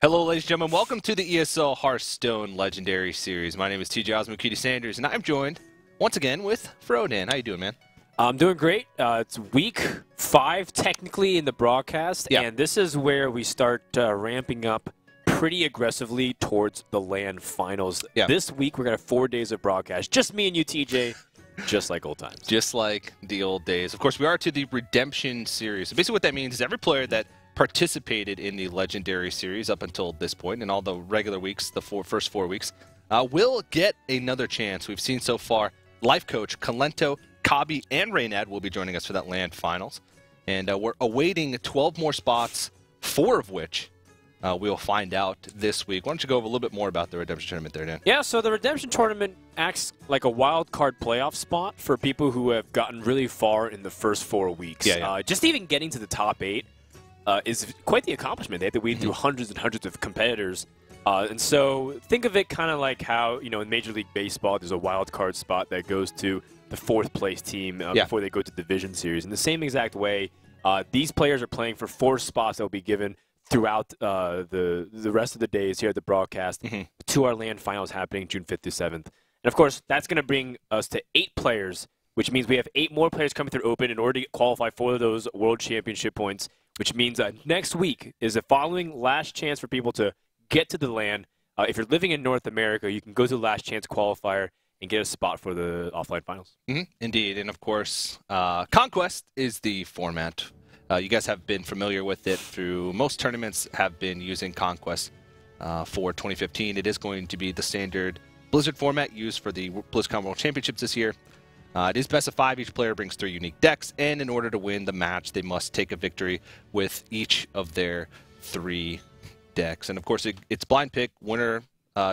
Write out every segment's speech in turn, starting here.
Hello, ladies and gentlemen. Welcome to the ESL Hearthstone Legendary Series. My name is TJ Osmokiti Sanders, and I'm joined once again with Frodan. How you doing, man? I'm doing great. It's week 5 technically in the broadcast, and this is where we start ramping up pretty aggressively towards the LAN finals. This week we're going to have 4 days of broadcast. Just me and you, TJ, just like old times. Just like the old days. Of course, we are to the Redemption Series. So basically what that means is every player that participated in the Legendary Series up until this point, and all the regular weeks, the first 4 weeks, will get another chance. We've seen so far life coach Kalento, Kabi, and Reynad will be joining us for that LAN finals. And we're awaiting 12 more spots, 4 of which we'll find out this week. Why don't you go over a little bit more about the Redemption Tournament there, Dan? Yeah, so the Redemption Tournament acts like a wild card playoff spot for people who have gotten really far in the first 4 weeks. Just even getting to the top 8 is quite the accomplishment. They have to weed through hundreds and hundreds of competitors. And so think of it kind of like how, you know, in Major League Baseball, there's a wild card spot that goes to the 4th place team before they go to the Division Series. In the same exact way, these players are playing for 4 spots that will be given throughout the rest of the days here at the broadcast to our LAN finals happening June 5th through 7th. And of course, that's going to bring us to 8 players, which means we have 8 more players coming through Open in order to qualify for those World Championship points, which means next week is the following last chance for people to get to the LAN. If you're living in North America, you can go to the last chance qualifier and get a spot for the offline finals. Indeed. And of course, Conquest is the format. You guys have been familiar with it through most tournaments have been using Conquest for 2015. It is going to be the standard Blizzard format used for the BlizzCon World Championships this year. It is best of 5. Each player brings 3 unique decks, and in order to win the match, they must take a victory with each of their 3 decks. And of course, it's blind pick. Winner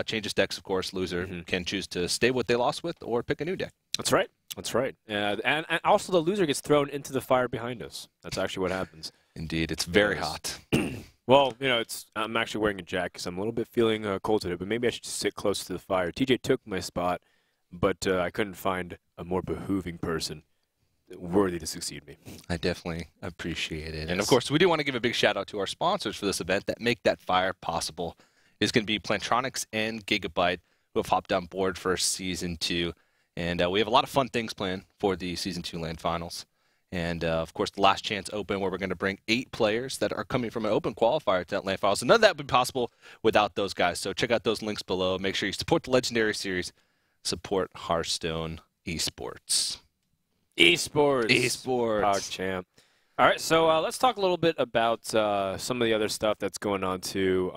changes decks, of course. Loser can choose to stay what they lost with or pick a new deck. That's right. That's right. And also the loser gets thrown into the fire behind us. That's actually what happens. Indeed. It's very hot. Well, you know, I'm actually wearing a jacket because I'm a little bit feeling cold today, but maybe I should just sit close to the fire. TJ took my spot, but I couldn't find a more behooving person worthy to succeed me. I definitely appreciate it. Yes. And of course, we do want to give a big shout out to our sponsors for this event that make that fire possible. It's going to be Plantronics and Gigabyte, who have hopped on board for Season 2. And we have a lot of fun things planned for the Season 2 LAN finals. And, of course, the Last Chance Open, where we're going to bring 8 players that are coming from an open qualifier to that LAN finals. And none of that would be possible without those guys. So check out those links below. Make sure you support the Legendary Series. Support Hearthstone Esports. Esports. PogChamp. All right, so let's talk a little bit about some of the other stuff that's going on, too.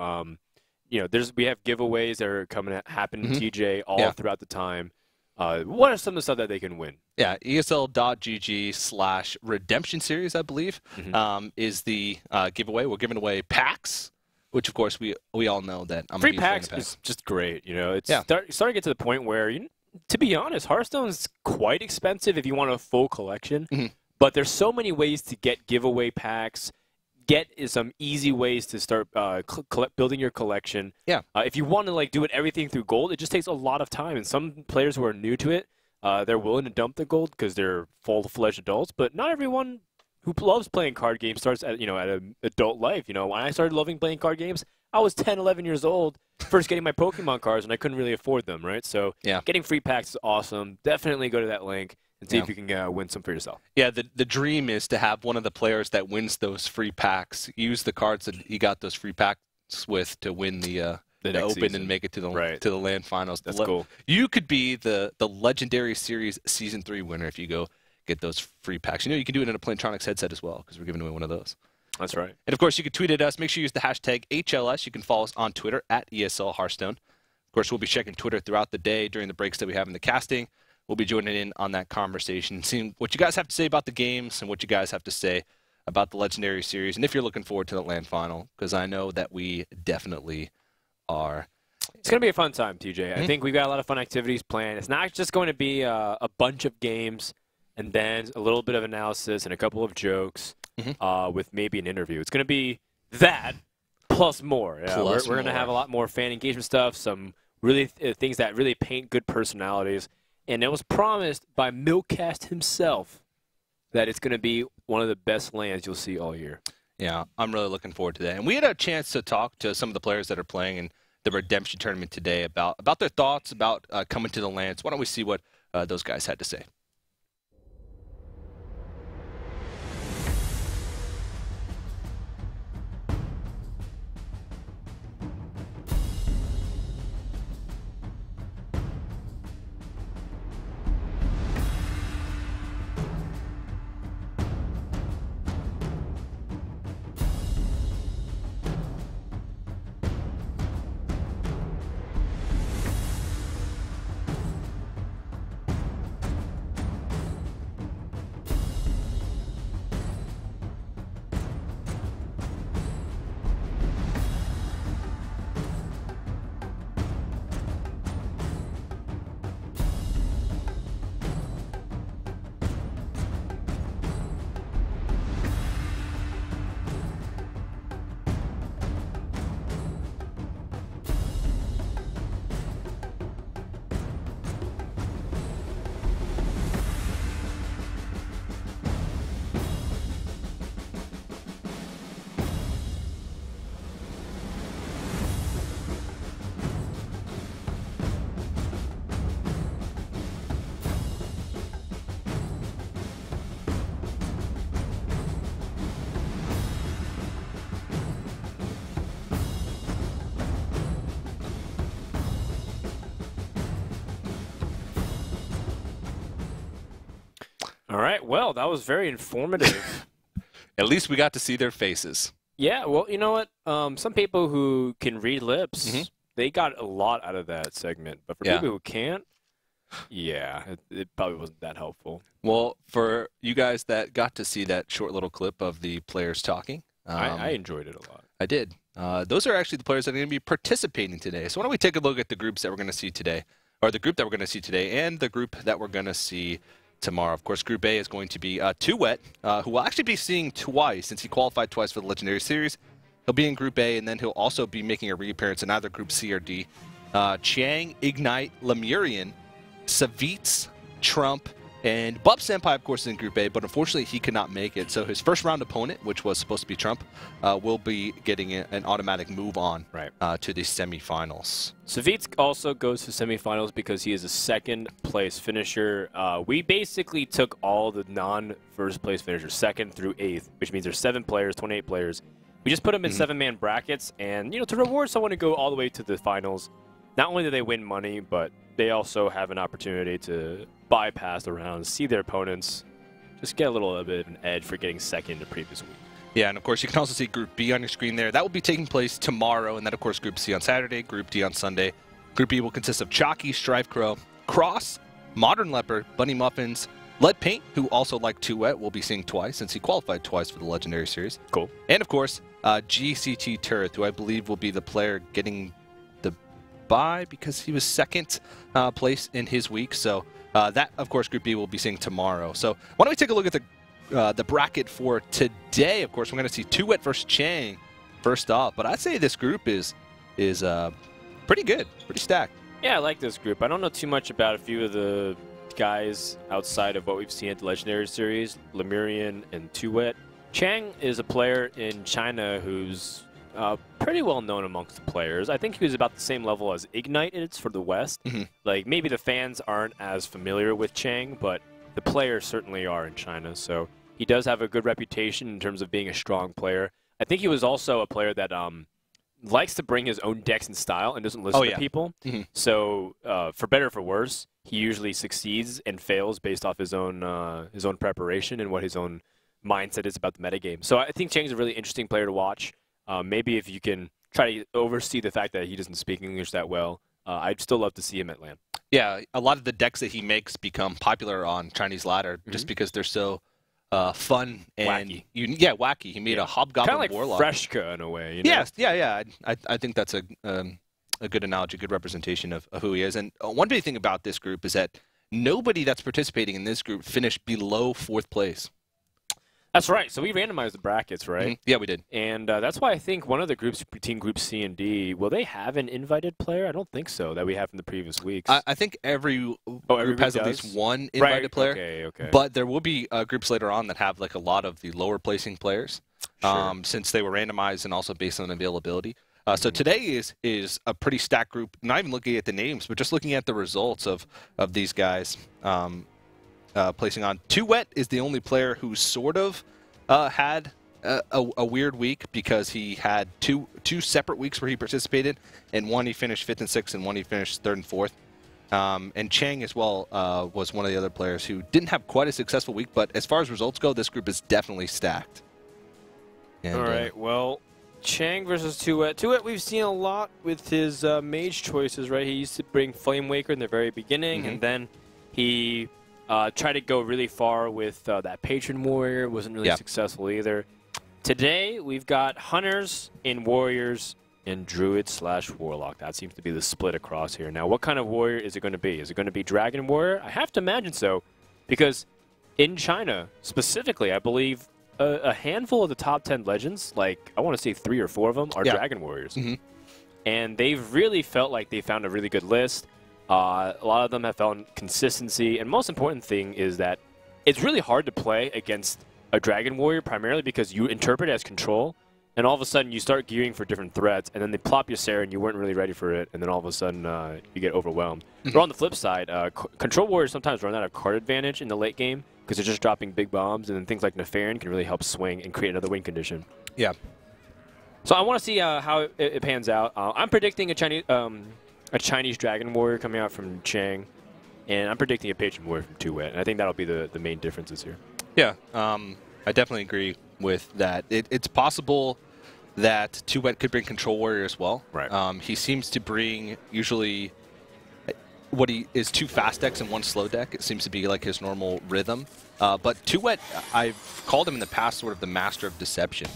You know, we have giveaways that are happening to TJ all throughout the time. What are some of the stuff that they can win? Yeah, ESL.GG/Redemption Series, I believe, is the giveaway. We're giving away packs, which, of course, we all know that I'm free packs is just great. You know, it's starting to get to the point where, to be honest, Hearthstone's quite expensive if you want a full collection. But there's so many ways to get giveaway packs. Get some easy ways to start building your collection. If you want to do everything through gold, it just takes a lot of time. And some players who are new to it, they're willing to dump the gold because they're full-fledged adults. But not everyone who loves playing card games starts at an adult life. When I started loving playing card games, I was 10, 11 years old, first getting my Pokemon cards, and I couldn't really afford them, right? So getting free packs is awesome. Definitely go to that link and see if you can win some for yourself. Yeah, the dream is to have one of the players that wins those free packs use the cards that he got those free packs with to win the Open season. And make it to the LAN finals. That's cool. You could be the Legendary Series Season 3 winner if you go get those free packs. You can do it in a Plantronics headset as well because we're giving away one of those. That's right. And, of course, you can tweet at us. Make sure you use the hashtag HLS. You can follow us on Twitter at ESL Hearthstone. Of course, we'll be checking Twitter throughout the day during the breaks that we have in the casting. We'll be joining in on that conversation, seeing what you guys have to say about the games and what you guys have to say about the Legendary Series, and if you're looking forward to the LAN final, because I know that we definitely are. It's going to be a fun time, TJ. I think we've got a lot of fun activities planned. It's not just going to be a bunch of games and then a little bit of analysis and a couple of jokes with maybe an interview. It's going to be that plus more. We're going to have a lot more fan engagement stuff, some really things that really paint good personalities. And it was promised by Milkcast himself that it's going to be one of the best LANs you'll see all year. Yeah, I'm really looking forward to that. And we had a chance to talk to some of the players that are playing in the Redemption Tournament today about their thoughts about coming to the lands. Why don't we see what those guys had to say? All right. Well, that was very informative. At least we got to see their faces. Yeah. Well, you know what? Some people who can read lips, they got a lot out of that segment. But for people who can't, yeah, it probably wasn't that helpful. Well, for you guys that got to see that short little clip of the players talking, I enjoyed it a lot. I did. Those are actually the players that are going to be participating today. So why don't we take a look at the groups that we're going to see today, or the group that we're going to see today, and the group that we're going to see tomorrow. Of course, Group A is going to be TooWet, who will actually be seeing twice since he qualified twice for the Legendary Series. He'll be in Group A, and then he'll also be making a reappearance in either Group C or D. Chiang, Ignite, Lemurian, Savitz, Trump, and Bub Senpai, of course, is in Group A, but unfortunately he could not make it. So his first round opponent, which was supposed to be Trump, will be getting an automatic move on to the semifinals. Savitz also goes to semifinals because he is a second-place finisher. We basically took all the non-first-place finishers, 2nd through 8th, which means there's 7 players, 28 players. We just put them in 7-man brackets, and to reward someone to go all the way to the finals, not only do they win money, but they also have an opportunity to bypass the rounds, see their opponents, just get a little bit of an edge for getting second the previous week. Yeah, and of course you can also see Group B on your screen there. That will be taking place tomorrow, and then of course Group C on Saturday, Group D on Sunday. Group B will consist of Chalky, Strive Crow, Cross, Modern Leopard, Bunny Muffins, Lead Paint, who also like TooWet, will be seeing twice since he qualified twice for the Legendary Series. Cool. And of course, GCT Turret, who I believe will be the player getting the bye because he was second place in his week. So that, of course, Group B will be seeing tomorrow. So why don't we take a look at the bracket for today? Of course, we're going to see TooWet versus Chiang first off. But I'd say this group is pretty good, pretty stacked. Yeah, I like this group. I don't know too much about a few of the guys outside of what we've seen at the Legendary Series, Lemurian and TooWet. Chiang is a player in China who's pretty well known amongst the players. I think he was about the same level as Ignite is for the West. Like, maybe the fans aren't as familiar with Chiang, but the players certainly are in China. So he does have a good reputation in terms of being a strong player. I think he was also a player that likes to bring his own decks and style and doesn't listen to people. So for better or for worse, he usually succeeds and fails based off his own preparation and what his own mindset is about the metagame. So I think Chiang's a really interesting player to watch. Maybe if you can try to oversee the fact that he doesn't speak English that well, I'd still love to see him at LAN. Yeah, a lot of the decks that he makes become popular on Chinese ladder just because they're so fun and wacky. Wacky. He made a Hobgoblin kind of like Warlock. Freshka in a way. You know? Yes, yeah. I think that's a good analogy, good representation of who he is. And one big thing about this group is that nobody that's participating in this group finished below 4th place. That's right. So we randomized the brackets, right? Yeah, we did. And that's why I think one of the groups, between Group C and D, will they have an invited player? I don't think so, that we have in the previous weeks. I think every group has at least one invited player. Okay. But there will be groups later on that have like a lot of the lower placing players. since they were randomized and also based on availability. So today is a pretty stacked group, not even looking at the names, but just looking at the results of these guys placing on. TooWet is the only player who sort of had a weird week because he had two separate weeks where he participated. In one he finished 5th and 6th, and one he finished 3rd and 4th. And Chiang as well was one of the other players who didn't have quite a successful week, but as far as results go, this group is definitely stacked. And, all right, well, Chiang versus TooWet. TooWet we've seen a lot with his mage choices, right? He used to bring Flame Waker in the very beginning, and then he tried to go really far with that Patron Warrior. Wasn't really successful either. Today, we've got Hunters and Warriors and Druid/Warlock. That seems to be the split across here. Now, what kind of warrior is it going to be? Is it going to be Dragon Warrior? I have to imagine so, because in China, specifically, I believe a handful of the top 10 legends, like I want to say 3 or 4 of them, are Dragon Warriors. And they've really felt like they found a really good list. A lot of them have found consistency, and most important thing is that it's really hard to play against a Dragon Warrior, primarily because you interpret it as control, and all of a sudden you start gearing for different threats, and then they plop you Sarah and you weren't really ready for it, and then all of a sudden you get overwhelmed. But on the flip side, Control Warriors sometimes run out of card advantage in the late game because they're just dropping big bombs, and then things like Nefarian can really help swing and create another win condition. Yeah. So I want to see how it pans out. I'm predicting a Chinese Dragon Warrior coming out from Chiang, and I'm predicting a Patron Warrior from TooWet, and I think that'll be the main differences here. Yeah, I definitely agree with that. It's possible that TooWet could bring Control Warrior as well. Right. He seems to bring usually what he is 2 fast decks and 1 slow deck. It seems to be like his normal rhythm. But TooWet, I've called him in the past sort of the master of deception.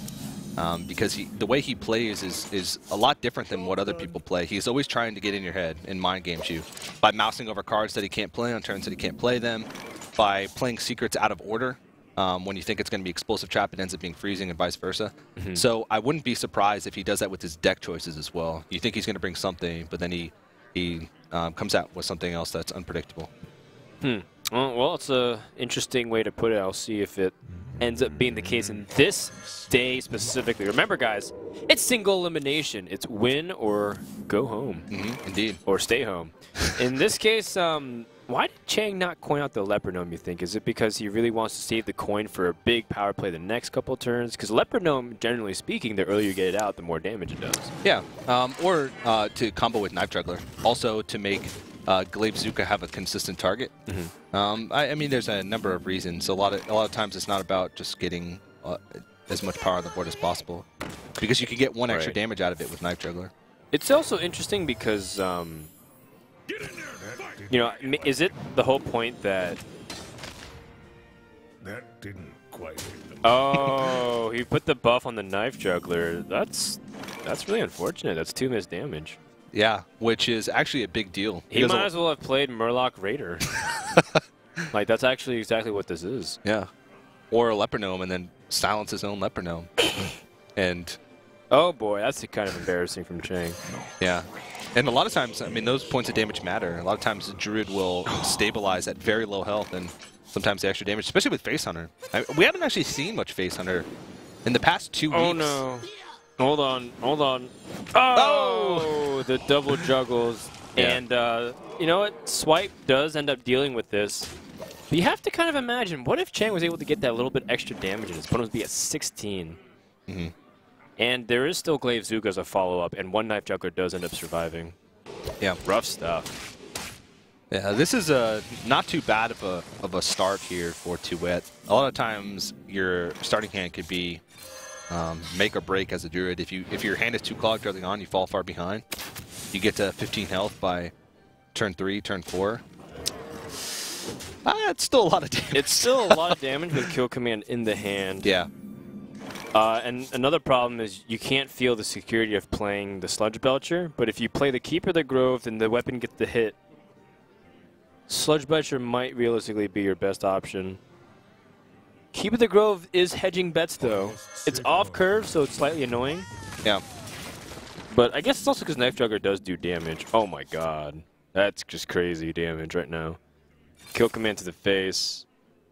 Because the way he plays is a lot different than what other people play. He's always trying to get in your head and mind games you by mousing over cards that he can't play on turns that he can't play them, by playing secrets out of order. When you think it's going to be Explosive Trap, it ends up being Freezing and vice versa. So I wouldn't be surprised if he does that with his deck choices as well. You think he's going to bring something, but then he comes out with something else that's unpredictable. Well, it's an interesting way to put it. I'll see if it ends up being the case in this day specifically. Remember, guys, it's single elimination. It's win or go home. Indeed. Or stay home. In this case, why did Chiang not coin out the Leopard Gnome, you think? Is it because he really wants to save the coin for a big power play the next couple of turns? Because Leopard Gnome, generally speaking, the earlier you get it out, the more damage it does. Yeah, or to combo with Knife Juggler. Also to make Glaive Zuka have a consistent target. I mean, there's a number of reasons. A lot of times it's not about just getting as much power on the board as possible, because you can get 1 extra damage out of it with Knife Juggler. It's also interesting because, you know, is it the whole point that... That didn't quite... Oh, he put the buff on the Knife Juggler. That's really unfortunate. That's 2 missed damage. Yeah, which is actually a big deal. He might as well have played Murloc Raider. Like, that's actually exactly what this is. Yeah. Or a Leopard Gnome and then silence his own Leopard Gnome. And... Oh, boy, that's kind of embarrassing from Chiang. Yeah. And a lot of times, I mean, those points of damage matter. A lot of times the Druid will stabilize at very low health, and sometimes the extra damage, especially with Face Hunter. We haven't actually seen much Face Hunter in the past 2 weeks. Oh, no. Hold on, hold on. Oh! The double juggles. Yeah. And you know what? Swipe does end up dealing with this. But you have to kind of imagine, what if Chiang was able to get that little bit extra damage and his opponent would be at 16? And there is still Glaive Zuka as a follow-up, and 1 Knife Juggler does end up surviving. Yeah. Rough stuff. Yeah, this is not too bad of a start here for TooWet. A lot of times your starting hand could be make or break as a Druid. If your hand is too clogged early on, you fall far behind. You get to 15 health by turn 3, turn 4. It's still a lot of damage. It's still a lot of damage with Kill Command in the hand. Yeah. And another problem is you can't feel the security of playing the Sludge Belcher, but if you play the Keeper of the Grove and the weapon gets the hit, Sludge Belcher might realistically be your best option. Keeper of the Grove is hedging bets, though. It's off curve, so it's slightly annoying. Yeah. But I guess it's also because Knife Juggler does do damage. Oh my god. That's just crazy damage right now. Kill Command to the face,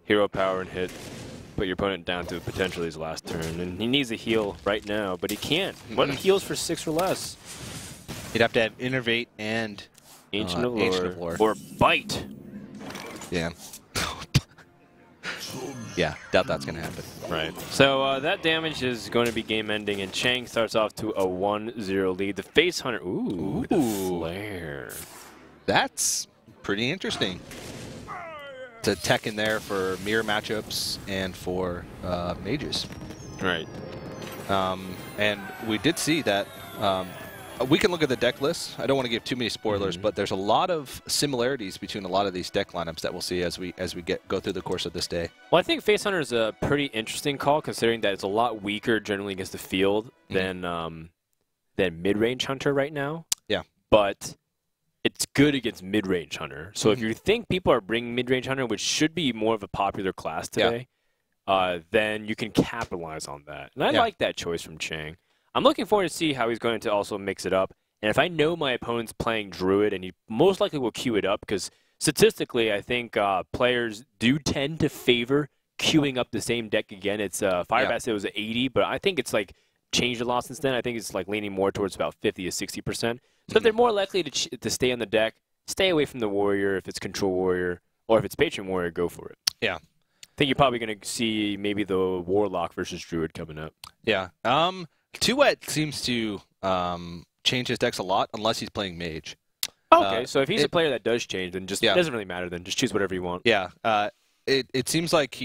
Hero Power and hit. put your opponent down to potentially his last turn, and he needs a heal right now, but he can't. What heals for 6 or less? You'd have to have Innervate and Ancient of Lore. Or Bite. Yeah. Yeah, doubt that's going to happen. Right. So that damage is going to be game-ending, and Chiang starts off to a 1-0 lead. The Face Hunter, ooh, the Flare. That's pretty interesting. It's a tech in there for mirror matchups and for mages. Right. And we did see that. We can look at the deck list. I don't want to give too many spoilers, but there's a lot of similarities between a lot of these deck lineups that we'll see as we go through the course of this day. Well, I think Face Hunter is a pretty interesting call, considering that it's a lot weaker generally against the field than mid-range Hunter right now. Yeah. But it's good against mid-range Hunter. So if you think people are bringing mid-range Hunter, which should be more of a popular class today, then you can capitalize on that. And I like that choice from Chiang. I'm looking forward to see how he's going to also mix it up. And if I know my opponent's playing Druid, and he most likely will queue it up, because statistically, I think players do tend to favor queuing up the same deck again. It's Firebat said it was 80, but I think it's like changed a lot since then. I think it's like leaning more towards about 50 to 60%. So if they're more likely to stay on the deck, stay away from the Warrior if it's Control Warrior, or if it's Patron Warrior, go for it. Yeah. I think you're probably going to see maybe the Warlock versus Druid coming up. Yeah. TooWet seems to change his decks a lot unless he's playing Mage. Okay, so if he's a player that does change, then just it doesn't really matter. Then just choose whatever you want. Yeah. It seems like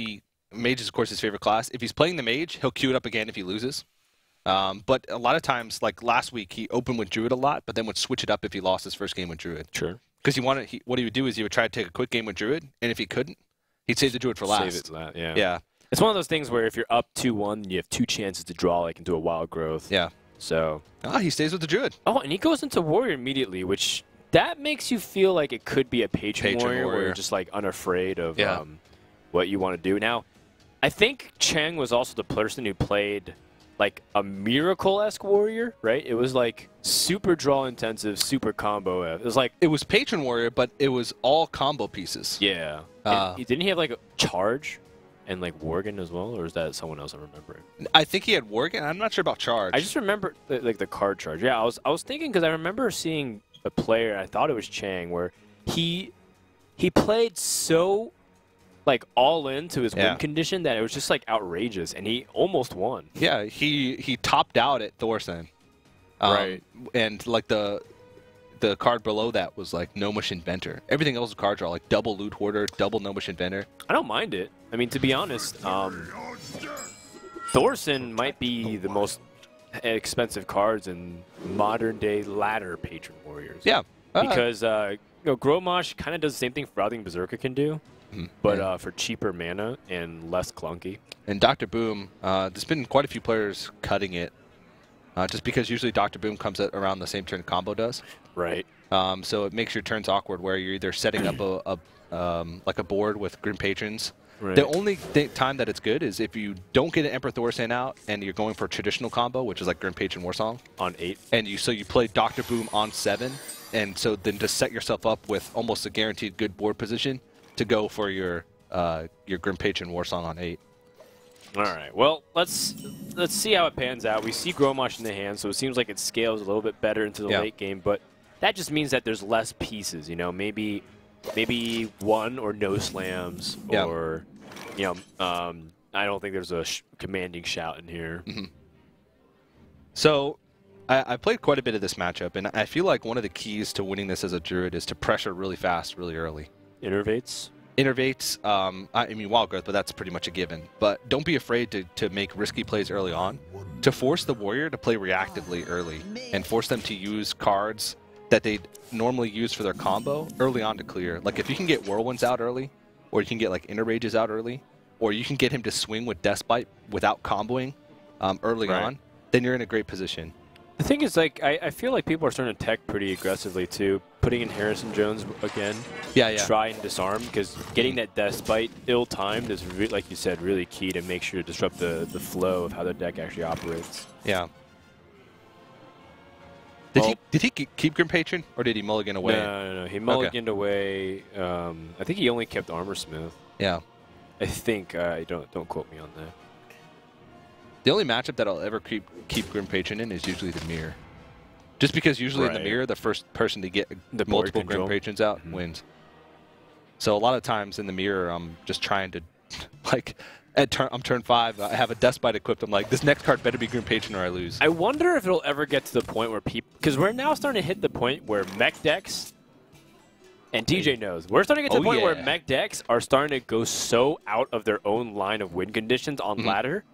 Mage is, of course, his favorite class. If he's playing the Mage, he'll queue it up again if he loses. But a lot of times, like last week, he opened with Druid a lot, but then would switch it up if he lost his first game with Druid. Sure. Because what he would do is he would try to take a quick game with Druid, and if he couldn't, he'd save the Druid for last. Save it to that, yeah. Yeah. It's one of those things where if you're up 2-1, you have 2 chances to draw like into a Wild Growth. Yeah. So. He stays with the Druid. Oh, and he goes into Warrior immediately, which that makes you feel like it could be a Patron Warrior where you're just like unafraid of what you want to do. Now, I think Chiang was also the person who played like a Miracle-esque Warrior, right? It was like super draw intensive, super combo. It was like... It was Patron Warrior, but it was all combo pieces. Yeah. Didn't he have like a Charge? And like Worgen as well, or is that someone else I'm remembering? I think he had Worgen. I'm not sure about Charge. I just remember like the card charge. Yeah, I was thinking because I remember seeing a player. I thought it was Chiang, where he played so like all into his win condition that it was just like outrageous, and he almost won. Yeah, he topped out at Thorson. Right, and like the card below that was like Gnomish Inventor. Everything else was card draw, like double Loot Hoarder, double Gnomish Inventor. I don't mind it. I mean, to be honest, Thorson might be the most expensive cards in modern-day ladder Patron Warriors. Yeah. Because Gromosh kind of does the same thing Frothing Berserker can do, but for cheaper mana and less clunky. And Dr. Boom, there's been quite a few players cutting it, just because usually Dr. Boom comes at around the same turn combo does. Right. So it makes your turns awkward where you're either setting up like a board with Grim Patrons. Right. The only time that it's good is if you don't get an Emperor Thorsan out and you're going for a traditional combo, which is like Grim Patron Warsong. On 8. And you play Dr. Boom on 7, and so then to set yourself up with almost a guaranteed good board position to go for your Grim Patron Warsong on 8. All right. Well, let's see how it pans out. We see Gromosh in the hand, so it seems like it scales a little bit better into the late game, but that just means that there's less pieces. You know, maybe one or no slams, or I don't think there's a commanding shout in here. So I played quite a bit of this matchup, and I feel like one of the keys to winning this as a Druid is to pressure really fast, really early. Innervates? Innervates, I mean Wild Growth, but that's pretty much a given. But don't be afraid to make risky plays early on, to force the Warrior to play reactively early, and force them to use cards that they'd normally use for their combo early on to clear. Like if you can get Whirlwinds out early, or you can get like Inner Rages out early, or you can get him to swing with Deathbite without comboing early on, then you're in a great position. The thing is, like, I feel like people are starting to tech pretty aggressively too, putting in Harrison Jones again. Try and disarm, because getting that Deathbite ill-timed is, like you said, really key to make sure to disrupt the flow of how the deck actually operates. Yeah. Did he keep Grim Patron, or did he mulligan away? No. He mulliganed away. I think he only kept Armorsmith. Yeah. I think. Don't quote me on that. The only matchup that I'll ever keep Grim Patron in is usually the mirror. Just because usually in the mirror, the first person to get the multiple Grim Patrons out wins. So a lot of times in the mirror, I'm just trying to, like, I'm turn 5, I have a Deathbite equipped. I'm like, this next card better be Grim Patron or I lose. I wonder if it'll ever get to the point where people, because we're now starting to hit the point where mech decks, and DJ knows, we're starting to get to the point where mech decks are starting to go so out of their own line of win conditions on ladder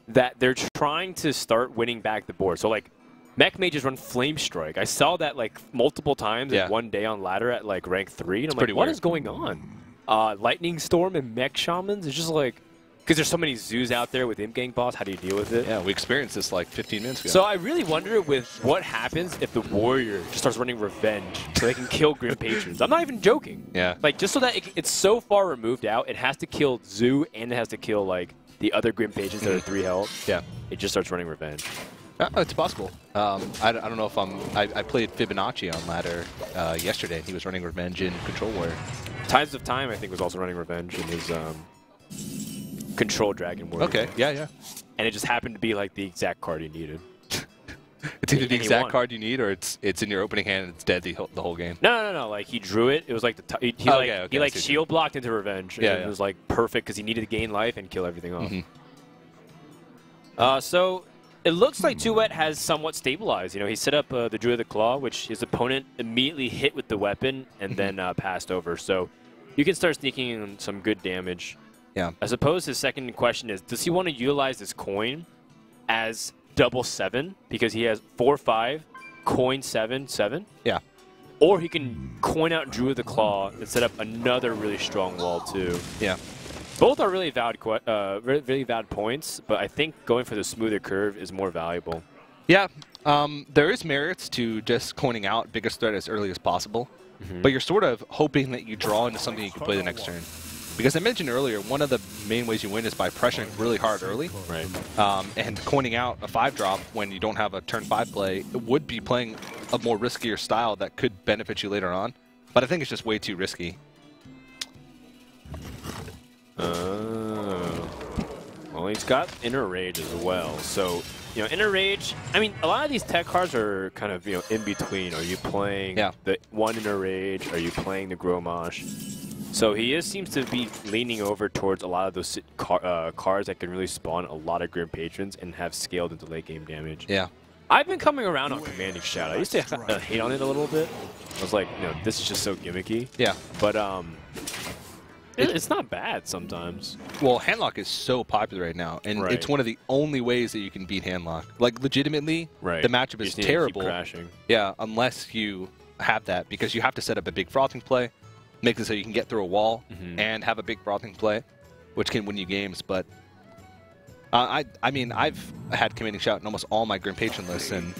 that they're trying to start winning back the board. So, like, mech mages run Flame Strike. I saw that, like, multiple times in one day on ladder at, like, rank 3. And I'm like, what is going on? Lightning Storm and mech shamans? It's just like, because there's so many zoos out there with Imp-Gang boss, how do you deal with it? Yeah, we experienced this like 15 minutes ago. So I really wonder with what happens if the warrior just starts running revenge so they can kill Grim Patrons. I'm not even joking. Yeah. Like, just so that it's so far removed out, it has to kill zoo and it has to kill, like, the other Grim Patrons that are 3 health. Yeah. It just starts running revenge. It's possible. I don't know if I played Fibonacci on ladder yesterday. He was running revenge in Control Warrior. Tides of Time, I think, was also running revenge in his Control Dragon Warrior. Okay, yeah. And it just happened to be, like, the exact card he needed. It's either the exact card you need or it's in your opening hand and it's dead the whole game. No. Like, he drew it. It was like he shield blocked into revenge. And it was, like, perfect because he needed to gain life and kill everything off. So it looks like TooWet has somewhat stabilized. You know, he set up the Druid of the Claw, which his opponent immediately hit with the weapon and then passed over. So you can start sneaking in some good damage. Yeah. I suppose his second question is, does he want to utilize this coin as double 7 because he has 4/5, coin 7/7? Yeah. Or he can coin out Druid of the Claw and set up another really strong wall too. Yeah. Both are really valid points, but I think going for the smoother curve is more valuable. Yeah. There is merits to just coining out biggest threat as early as possible, but you're sort of hoping that you draw into something you can play the next turn. Because I mentioned earlier, one of the main ways you win is by pressuring really hard early. Right. And coining out a 5-drop when you don't have a turn 5 play would be playing a more riskier style that could benefit you later on. But I think it's just way too risky. Well, he's got Inner Rage as well. So, you know, Inner Rage, I mean, a lot of these tech cards are kind of, you know, in between. Are you playing the one Inner Rage? Are you playing the Gromosh? So he seems to be leaning over towards a lot of those cards that can really spawn a lot of Grim Patrons and have scaled into late game damage. Yeah. I've been coming around on Commanding Shout. I used to hate on it a little bit. I was like, you know, this is just so gimmicky. Yeah. But it's not bad sometimes. Well, Handlock is so popular right now, and it's one of the only ways that you can beat Handlock. Like, legitimately, the matchup is terrible. Crashing. Yeah, unless you have that, because you have to set up a big frothing play, make it so you can get through a wall and have a big frothing play, which can win you games. But I mean, I've had Commanding Shout in almost all my Grim Patron lists, and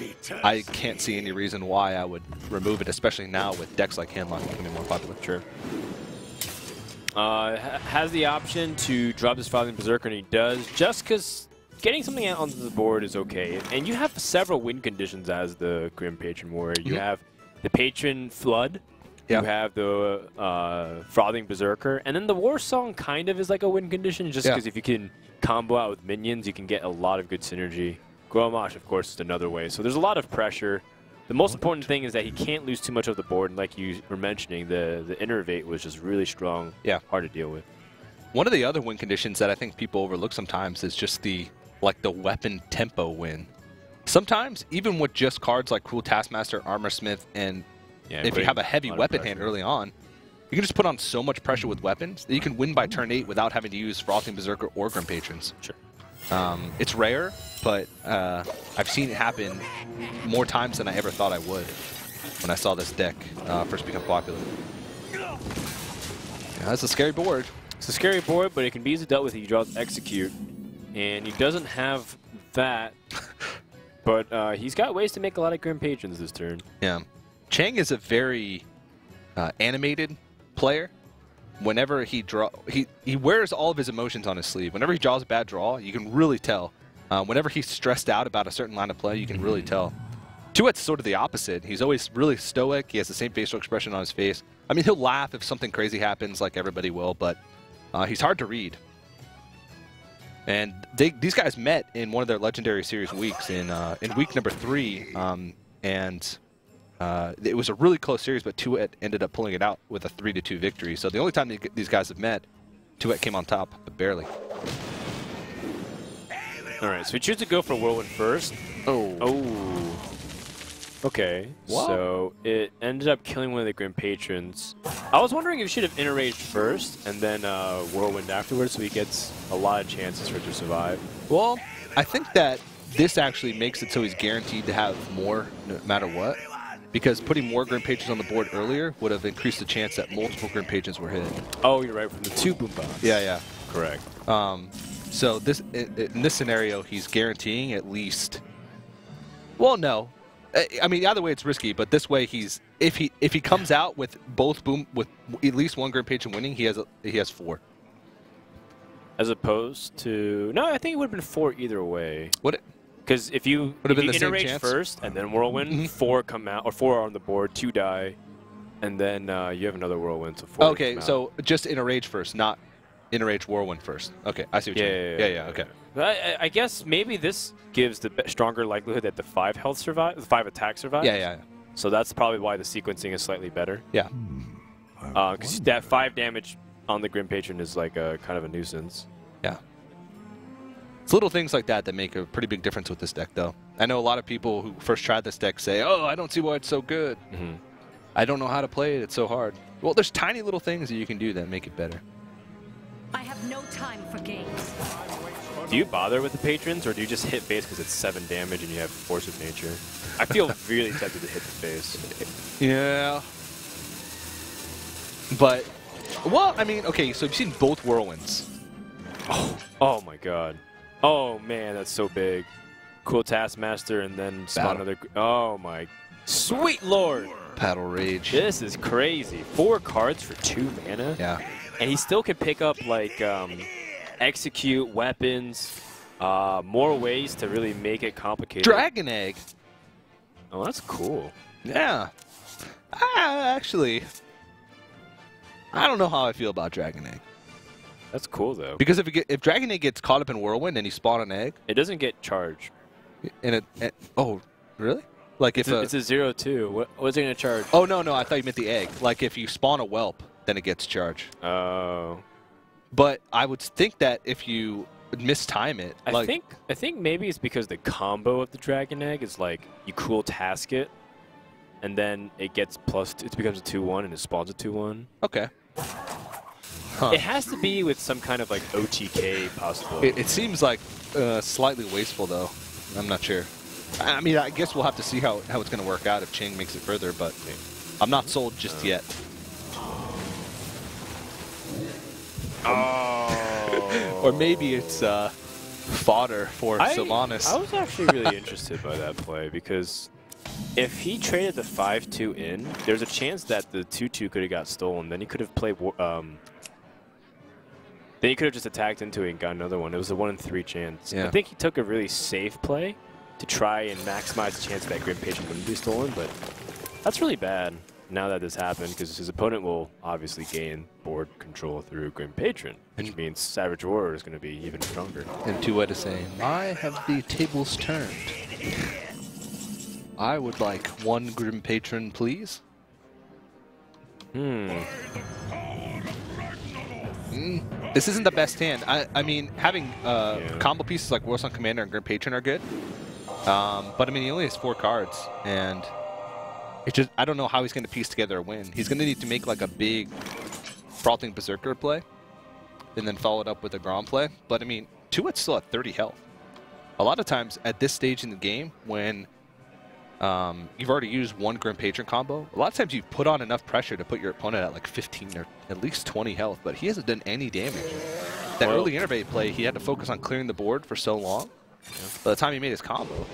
I can't see any reason why I would remove it, especially now with decks like Handlock becoming more popular. Sure. Has the option to drop this Frothing Berserker, and he does, just because getting something out onto the board is okay. And you have several win conditions as the Grim Patron Warrior. You have the Patron Flood. You have the Frothing Berserker, and then the War Song kind of is like a win condition, just because if you can combo out with minions, you can get a lot of good synergy. Gromosh, of course, is another way. So there's a lot of pressure. The most important thing is that he can't lose too much of the board, and like you were mentioning, the Innervate was just really strong, hard to deal with. One of the other win conditions that I think people overlook sometimes is just the weapon tempo win. Sometimes, even with just cards like Cruel Taskmaster, Armorsmith, and if you have a heavy weapon hand early on, you can just put on so much pressure with weapons that you can win by turn 8 without having to use Frothing Berserker or Grim Patrons. Sure. It's rare, but I've seen it happen more times than I ever thought I would when I saw this deck first become popular. Yeah, that's a scary board. It's a scary board, but it can be easily dealt with if you draw Execute. And he doesn't have that, but he's got ways to make a lot of Grim Patrons this turn. Yeah. Chiang is a very animated player. Whenever he he wears all of his emotions on his sleeve. Whenever he draws a bad draw, you can really tell. Whenever he's stressed out about a certain line of play, you can really tell. TooWet's sort of the opposite. He's always really stoic. He has the same facial expression on his face. I mean, he'll laugh if something crazy happens, like everybody will, but he's hard to read. And these guys met in one of their Legendary Series weeks in week number 3, and it was a really close series, but TooWet ended up pulling it out with a 3-2 victory. So the only time these guys have met, TooWet came on top, but barely. All right, so we choose to go for Whirlwind first. Oh. Okay, what? So it ended up killing one of the Grim Patrons. I was wondering if he should have Enraged first and then Whirlwind afterwards, so he gets a lot of chances for it to survive. Well, I think that this actually makes it so he's guaranteed to have more no matter what, because putting more Grim Patrons on the board earlier would have increased the chance that multiple Grim Patrons were hit. Oh, you're right, from the 2 boom bombs. Yeah. Correct. So in this scenario, he's guaranteeing at least. Well, no. I mean, either way it's risky, but this way if he comes out with both with at least one Grim Patron winning, he has 4. As opposed to I think it would have been 4 either way. Would it? Because if you Enrage first and then Whirlwind, 4 come out, or 4 are on the board, 2 die, and then you have another Whirlwind, so 4. Okay, so just Enrage first, not Enrage Whirlwind first. Okay, I see what you mean. Yeah, okay. I guess maybe this gives the stronger likelihood that the 5 health survive, the 5 attack survives. Yeah. So that's probably why the sequencing is slightly better. Yeah. Because that 5 damage on the Grim Patron is like a kind of a nuisance. Yeah. It's little things like that that make a pretty big difference with this deck, though. I know a lot of people who first tried this deck say, "Oh, I don't see why it's so good. I don't know how to play it. It's so hard." Well, there's tiny little things that you can do that make it better. I have no time for games. Do you bother with the patrons, or do you just hit face because it's 7 damage and you have Force of Nature? I feel really tempted to hit the face. Yeah. But, well, I mean, okay, so you've seen both Whirlwinds. Oh my god. Oh man, that's so big. Cool Taskmaster and then spawn another. Oh my sweet lord. Battle Rage. This is crazy. 4 cards for 2 mana. Yeah. And he still can pick up like execute weapons, more ways to really make it complicated. Dragon Egg. Oh, that's cool. Yeah. Actually, I don't know how I feel about Dragon Egg. That's cool though. Because if Dragon Egg gets caught up in Whirlwind and he spawn an egg, it doesn't get charged. Oh, really? Like if it's a 0/2. What's it gonna charge? Oh no, I thought you meant the egg. Like if you spawn a whelp, then it gets charged. Oh. But I would think that if you mistime it, I think maybe it's because the combo of the Dragon Egg is like you cool task it, and then it gets it becomes a 2/1 and it spawns a 2/1. Okay. Huh. It has to be with some kind of like OTK possible. It seems like slightly wasteful though. I'm not sure. I mean, I guess we'll have to see how it's going to work out if Chiang makes it further, but I'm not sold just yet. Oh. Or maybe it's fodder for Sylvanas. I was actually really interested by that play because if he traded the 5/2 in, there's a chance that the 2/2 could have got stolen. Then he could have played. Then he could have just attacked into it and got another one. It was a 1 in 3 chance. Yeah. I think he took a really safe play to try and maximize the chance that Grim Patron wouldn't be stolen, but that's really bad now that this happened because his opponent will obviously gain board control through Grim Patron, which means Savage Warrior is going to be even stronger. And TooWet is saying, "Why have the tables turned? I would like 1 Grim Patron, please." This isn't the best hand. I mean, having combo pieces like Warsun Commander and Grim Patron are good. But I mean, he only has 4 cards, and I don't know how he's going to piece together a win. He's going to need to make like a big Frothing Berserker play, and then follow it up with a Grom play. But I mean, TooWet's still at 30 health. A lot of times at this stage in the game, when you've already used 1 Grim Patron combo, a lot of times you put on enough pressure to put your opponent at like 15 or at least 20 health, but he hasn't done any damage. That early Innervate play, he had to focus on clearing the board for so long. By the time he made his combo.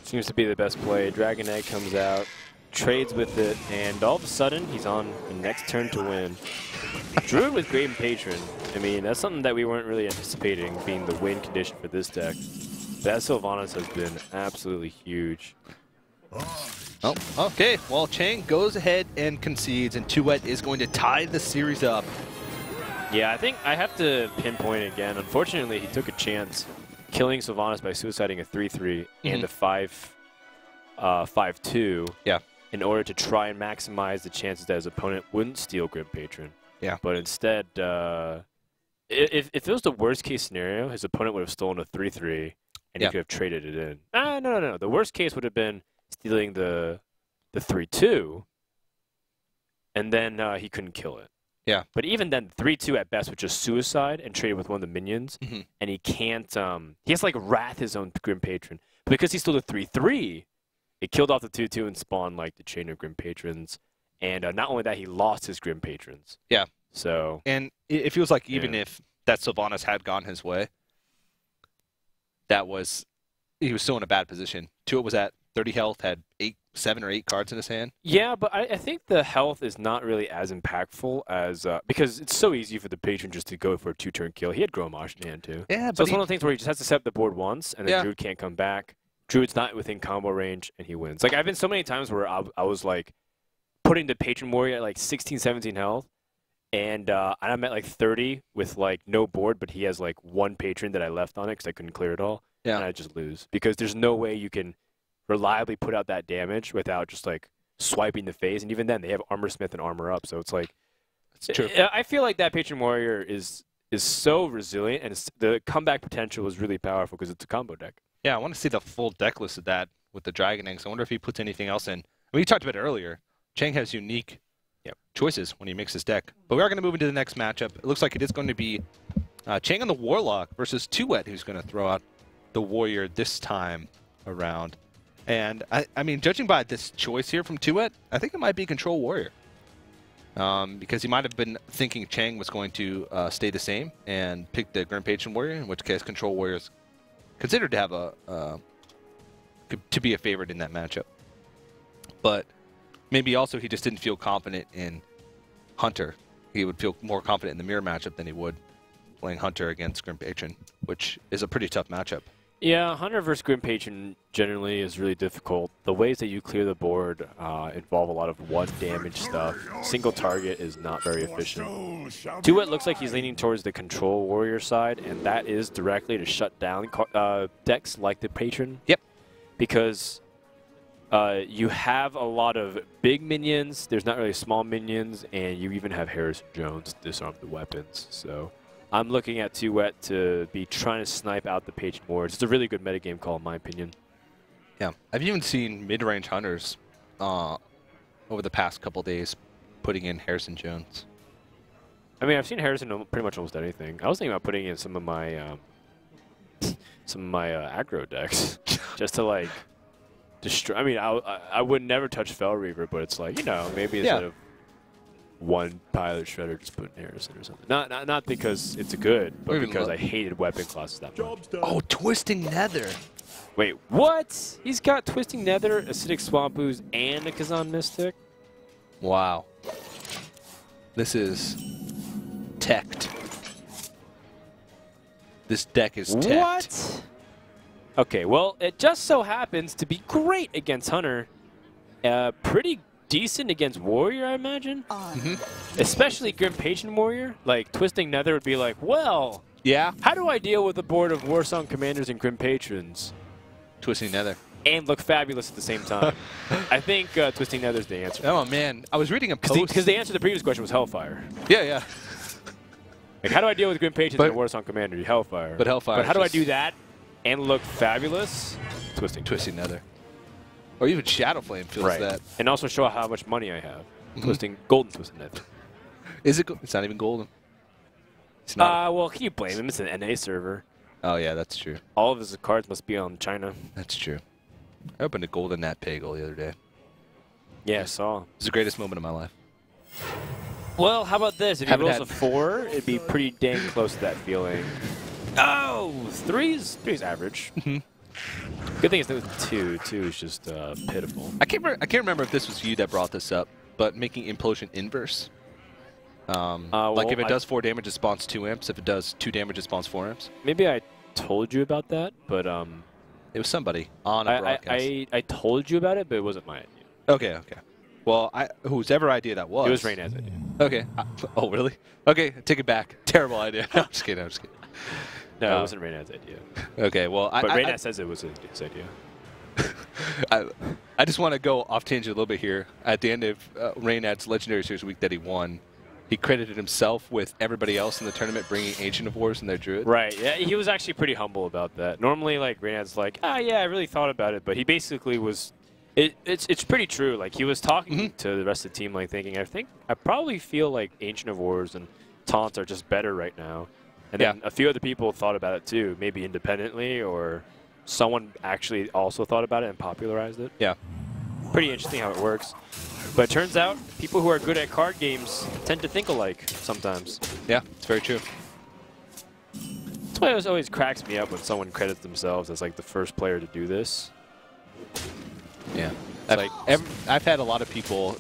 Seems to be the best play. Dragon Egg comes out, trades with it, and all of a sudden, he's on the next turn to win. Druid with Grim Patron. I mean, that's something that we weren't really anticipating being the win condition for this deck. That Sylvanas has been absolutely huge. Oh, okay. Well, Chiang goes ahead and concedes, and TooWet is going to tie the series up. Yeah, I think I have to pinpoint again. Unfortunately, he took a chance killing Sylvanas by suiciding a 3-3 and a 5-2 in order to try and maximize the chances that his opponent wouldn't steal Grim Patron. Yeah. But instead, if it was the worst case scenario, his opponent would have stolen a 3-3 and he could have traded it in. No. The worst case would have been stealing the 3-2 and then he couldn't kill it. Yeah. But even then, 3-2 at best would just suicide and trade with one of the minions. And he can't, he has to like wrath his own Grim Patron. But because he stole the 3-3, it killed off the 2-2 and spawned like the chain of Grim Patrons. And not only that, he lost his Grim Patrons. Yeah. So. And it feels like even if that Sylvanas had gone his way, he was still in a bad position. TooWet was at 30 health, had 7 or 8 cards in his hand. Yeah, but I think the health is not really as impactful as because it's so easy for the patron just to go for a 2-turn kill. He had Grommash in hand too. Yeah, so it's one of the things where he just has to set up the board once, and then Druid can't come back. Druid's not within combo range, and he wins. Like I've been so many times where I was like putting the patron warrior at like 16, 17 health, and I'm at like 30 with like no board, but he has like 1 patron that I left on it because I couldn't clear it all, and I just lose because there's no way you can reliably put out that damage without just like swiping the phase, and even then they have Armor Smith and Armor Up, so it's like it's true. I feel like that Patron Warrior is so resilient, and the comeback potential is really powerful because it's a combo deck. Yeah, I want to see the full deck list of that with the Dragon Eggs. I wonder if he puts anything else in. I mean, we talked about it earlier. Chiang has unique choices when he makes his deck. But we are going to move into the next matchup. It looks like it is going to be Chiang on the Warlock versus TooWet, who's going to throw out the Warrior this time around. And, I mean, judging by this choice here from TooWet, I think it might be Control Warrior. Because he might have been thinking Chiang was going to stay the same and pick the Grim Patron Warrior, in which case Control Warrior is considered to have to be a favorite in that matchup. But maybe also he just didn't feel confident in Hunter. He would feel more confident in the mirror matchup than he would playing Hunter against Grim Patron, which is a pretty tough matchup. Yeah, Hunter versus Grim Patron generally is really difficult. The ways that you clear the board involve a lot of one damage stuff. Single target is not very efficient. TooWet looks like he's leaning towards the Control Warrior side, and that is directly to shut down decks like the Patron. Yep. Because you have a lot of big minions, there's not really small minions, and you even have Harrison Jones to disarm the weapons. So I'm looking at TooWet to be trying to snipe out the Patron Warriors. It's a really good metagame call, in my opinion. Yeah, I've even seen mid-range hunters over the past couple days putting in Harrison Jones. I mean, I've seen Harrison pretty much almost anything. I was thinking about putting in some of my aggro decks just to like destroy. I mean, I would never touch Fel Reaver, but it's like, you know, maybe instead of one Pilot Shredder, just put in Harrison or something. Not because it's good, but because I hated weapon classes that much. Oh, Twisting Nether. Wait, what? He's got Twisting Nether, Acidic Swamp Ooze, and a Kazan Mystic? Wow. This is teched. This deck is teched. What? Okay, well, it just so happens to be great against Hunter. Pretty decent against Warrior, I imagine. Especially Grim Patron Warrior. Like, Twisting Nether would be like, well, how do I deal with a board of Warsong Commanders and Grim Patrons? Twisting Nether. And look fabulous at the same time. I think Twisting Nether's the answer. Oh, man. I was reading a post. Because the answer to the previous question was Hellfire. Yeah. Like, how do I deal with Grim Patrons and Warsong Commander? Hellfire. But Hellfire. But how do I do that and look fabulous? Twisting Nether. Or even Shadowflame feels that. And also show how much money I have. Golden Twisting Nether. Is it? It's not even golden. It's not. Well, can you blame him? It's an NA server. Oh, yeah, that's true. All of his cards must be on China. That's true. I opened a golden Nat Pagel the other day. Yeah, I saw. It was the greatest moment of my life. Well, how about this? If he rolls a 4, it'd be pretty dang close to that feeling. Oh, three's average. Good thing it's not 2. 2 is just pitiful. I can't remember if this was you that brought this up, but making Implosion inverse. Like if it does 4 damage, it spawns 2 imps. If it does 2 damage, it spawns 4 imps. Maybe I told you about that, but it was somebody on a broadcast. I told you about it, but it wasn't my idea. Okay. Well, whosever idea that was. It was Reynad's idea. Okay. Oh, really? Okay, take it back. Terrible idea. No, I'm just kidding. I'm just kidding. No, it wasn't Reynad's idea. Okay, well, But Reynad says it was his idea. I just want to go off tangent a little bit here. At the end of Reynad's Legendary Series week that he won, he credited himself with everybody else in the tournament bringing Ancient of Wars and their Druid. Right. Yeah, he was actually pretty humble about that. Normally, like, Reynad's like, yeah, I really thought about it. But he basically was... It's pretty true. Like, he was talking to the rest of the team, like, thinking, I probably feel like Ancient of Wars and Taunts are just better right now. And then a few other people thought about it, too, maybe independently, or someone actually also thought about it and popularized it. Yeah. Pretty interesting how it works. But it turns out people who are good at card games tend to think alike sometimes. Yeah, it's very true. That's why it always cracks me up when someone credits themselves as like the first player to do this. Yeah. I've had a lot of people,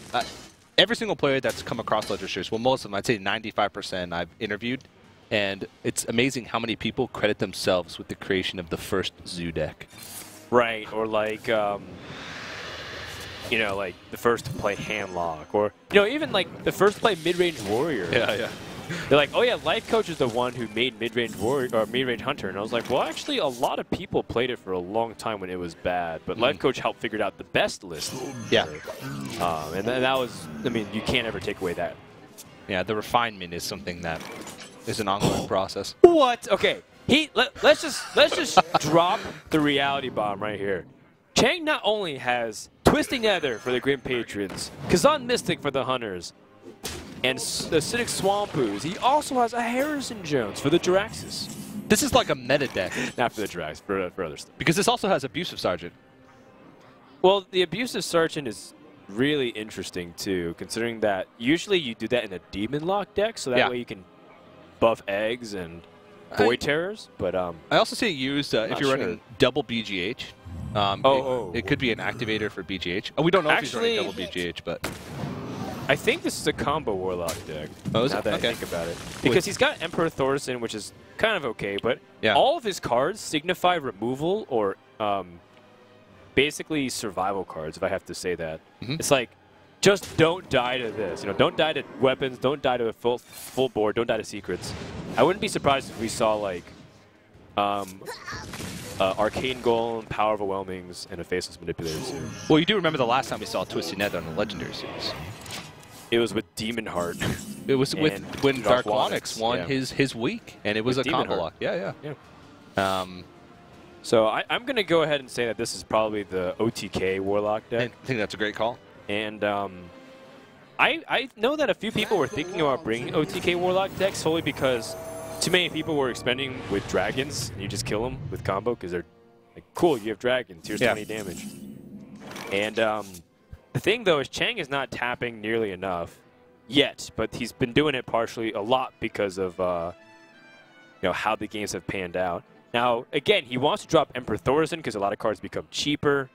every single player that's come across Ledger Series, well, most of them, I'd say 95% I've interviewed, and it's amazing how many people credit themselves with the creation of the first zoo deck. Right, or like, you know, like the first to play Handlock, or, you know, even like the first to play Mid-Range Warrior. Yeah, yeah. They're like, oh yeah, Life Coach is the one who made Mid-Range Warrior or Mid-Range Hunter, and I was like, well, actually, a lot of people played it for a long time when it was bad, but Life Coach helped figure out the best list. Yeah. And that was, I mean, you can't ever take away that. Yeah, the refinement is something that is an ongoing process. What? Okay, let's just drop the reality bomb right here. Chiang not only has Twisting Nether for the Grim Patrons, Kazan Mystic for the Hunters, and the Acidic Swampoos, he also has a Harrison Jones for the Jiraxis. This is like a meta deck. Not for the Jiraxis, for other stuff. Because this also has Abusive Sergeant. Well, the Abusive Sergeant is really interesting, too, considering that usually you do that in a Demon Lock deck, so that way you can buff Eggs and Void Terrors. But I also see it used if you're running double BGH. It could be an activator for BGH. Oh, we don't know if he's running double BGH, but... I think this is a combo Warlock deck, now that I think about it. Because he's got Emperor Thorson, which is kind of okay, but all of his cards signify removal or basically survival cards, if I have to say that. It's like, just don't die to this. You know, don't die to weapons, don't die to a full board, don't die to secrets. I wouldn't be surprised if we saw, like, Arcane Golem, Power of Overwhelmings, and a Faceless Manipulator soon. Well, you do remember the last time we saw Twisted Nether on the Legendary Series. It was with Demon Heart. It was when Dark Onyx won his week, and it was a combo lock. Yeah. So I'm going to go ahead and say that this is probably the OTK Warlock deck. I think that's a great call. And I know that a few people were thinking about bringing OTK Warlock decks solely because too many people were expending with dragons, and you just kill them with combo because they're like, cool, you have dragons, here's 20 damage. And the thing, though, is Chiang is not tapping nearly enough yet, but he's been doing it partially a lot because of you know, how the games have panned out. Now, again, he wants to drop Emperor Thorson because a lot of cards become cheaper.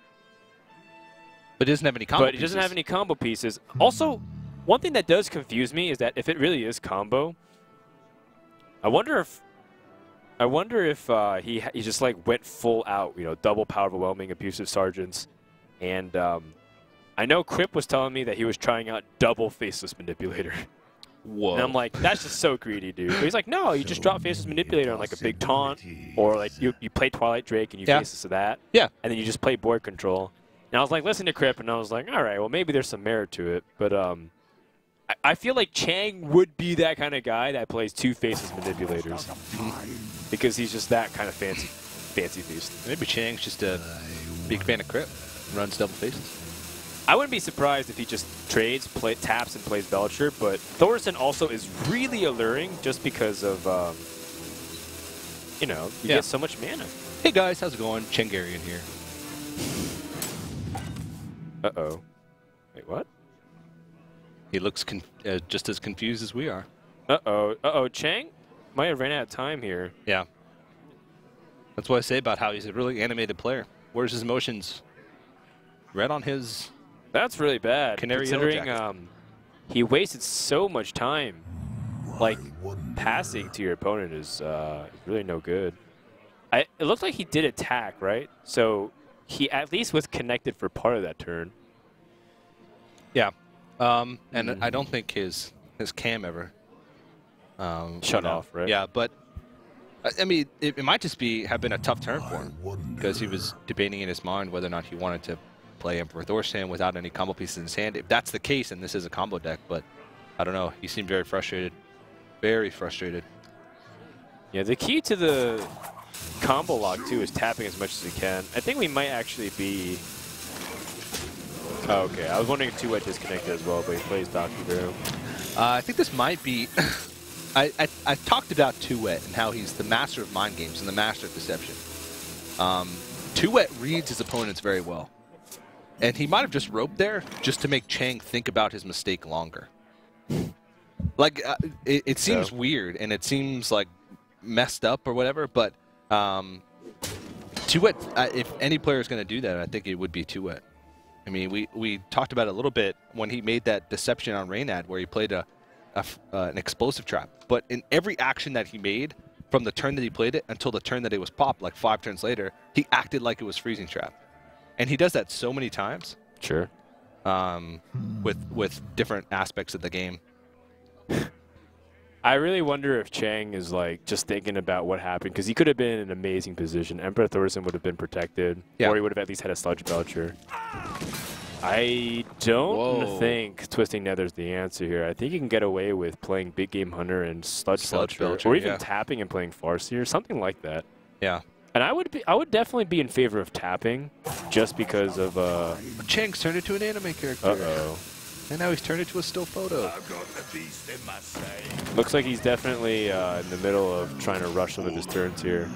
But he doesn't have any combo pieces. But he doesn't have any combo pieces. Also, one thing that does confuse me is that if it really is combo, I wonder if he just like went full out, you know, double Power of Overwhelming, Abusive Sergeants, and I know Crip was telling me that he was trying out double Faceless Manipulator. Whoa. And I'm like, that's just so greedy, dude. But he's like, no, you just drop Faceless Manipulator on like a big taunt, or like you play Twilight Drake and you Faceless to that, and then you just play board control. And I was like, listen to Crip, and I was like, all right, well maybe there's some merit to it, but I feel like Chiang would be that kind of guy that plays two Faceless Manipulators because he's just that kind of fancy beast. Maybe Chiang's just a big fan of Crip, runs double Faces. I wouldn't be surprised if he just trades, taps, and plays Belcher, but Thorson also is really alluring just because of, you know, you get so much mana. Hey guys, how's it going? Changarian here. Uh-oh. Wait, what? He looks just as confused as we are. Uh-oh. Uh-oh. Chiang might have ran out of time here. Yeah. That's what I say about how he's a really animated player. Where's his emotions? Right on his... That's really bad, Canary considering he wasted so much time. Like, passing to your opponent is really no good. It looked like he did attack, right? So he at least was connected for part of that turn. Yeah. And I don't think his cam ever shut off, right? Yeah, but I mean, it might just have been a tough turn for him because he was debating in his mind whether or not he wanted to play Emperor Thorstein without any combo pieces in his hand. If that's the case, and this is a combo deck, but I don't know. He seemed very frustrated. Very frustrated. Yeah, the key to the combo lock, too, is tapping as much as he can. I think we might actually be... Oh, okay. I was wondering if TooWet disconnected as well, but he plays Dr. Drew. I think this might be... I talked about TooWet and how he's the master of mind games and the master of deception. TooWet reads his opponents very well. And he might have just roped there just to make Chiang think about his mistake longer. Like, it seems weird, and it seems, like, messed up or whatever, but TooWet, if any player is going to do that, I think it would be TooWet. I mean, we talked about it a little bit when he made that deception on Reynad where he played an explosive trap. But in every action that he made, from the turn that he played it until the turn that it was popped, like 5 turns later, he acted like it was freezing trap. And he does that so many times. Sure. With different aspects of the game. I really wonder if Chiang is like just thinking about what happened, because he could have been in an amazing position. Emperor Thorstein would have been protected, or he would have at least had a Sludge Belcher. I don't think Twisting Nether's the answer here. I think you can get away with playing Big Game Hunter and Sludge Belcher, or even tapping and playing Farseer, something like that. Yeah. And I would definitely be in favor of tapping, just because of Chiang's turned into an anime character. Uh-oh. And now he's turned into a still photo. Looks like he's definitely in the middle of trying to rush some of his turns here.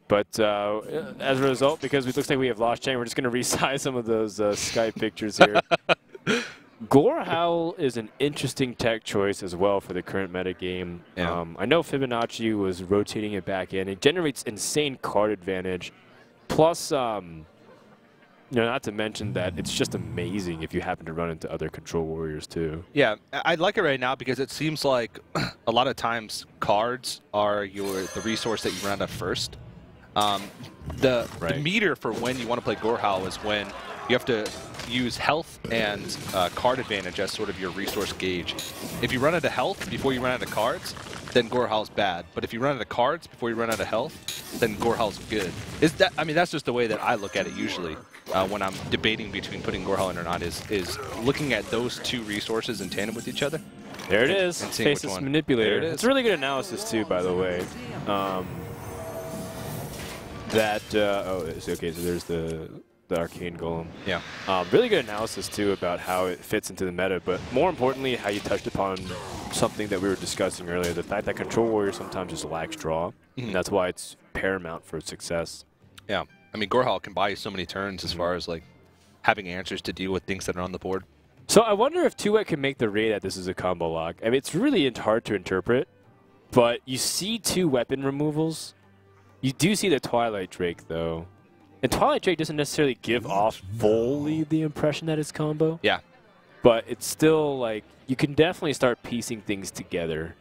But as a result, because it looks like we have lost Chiang, we're just going to resize some of those Skype pictures here. Gorehowl is an interesting tech choice as well for the current metagame. Yeah. I know Fibonacci was rotating it back in. It generates insane card advantage. Plus, you know, not to mention that it's just amazing if you happen to run into other control warriors too. Yeah, I like it right now because it seems like a lot of times cards are the resource that you run out of first. The meter for when you want to play Gorehowl is when you have to use health and card advantage as sort of your resource gauge. If you run out of health before you run out of cards, then Gorehowl's bad. But if you run out of cards before you run out of health, then Gorehowl's good. I mean, that's just the way that I look at it usually when I'm debating between putting Gorehowl in or not, is looking at those two resources in tandem with each other. There it is. Faceless Manipulator. It's really good analysis too, by the way. Okay, so there's the Arcane Golem. Yeah. Really good analysis, too, about how it fits into the meta, but more importantly, how you touched upon something that we were discussing earlier, the fact that Control Warrior sometimes just lacks draw, and that's why it's paramount for success. Yeah. I mean, Gorehowl can buy you so many turns as far as, like, having answers to deal with things that are on the board. So I wonder if TooWet can make the raid that this is a combo lock. I mean, it's really hard to interpret, but you see 2 weapon removals. You do see the Twilight Drake, though. And Twilight Drake doesn't necessarily give off fully the impression that it's combo. Yeah. But it's still, like, you can definitely start piecing things together.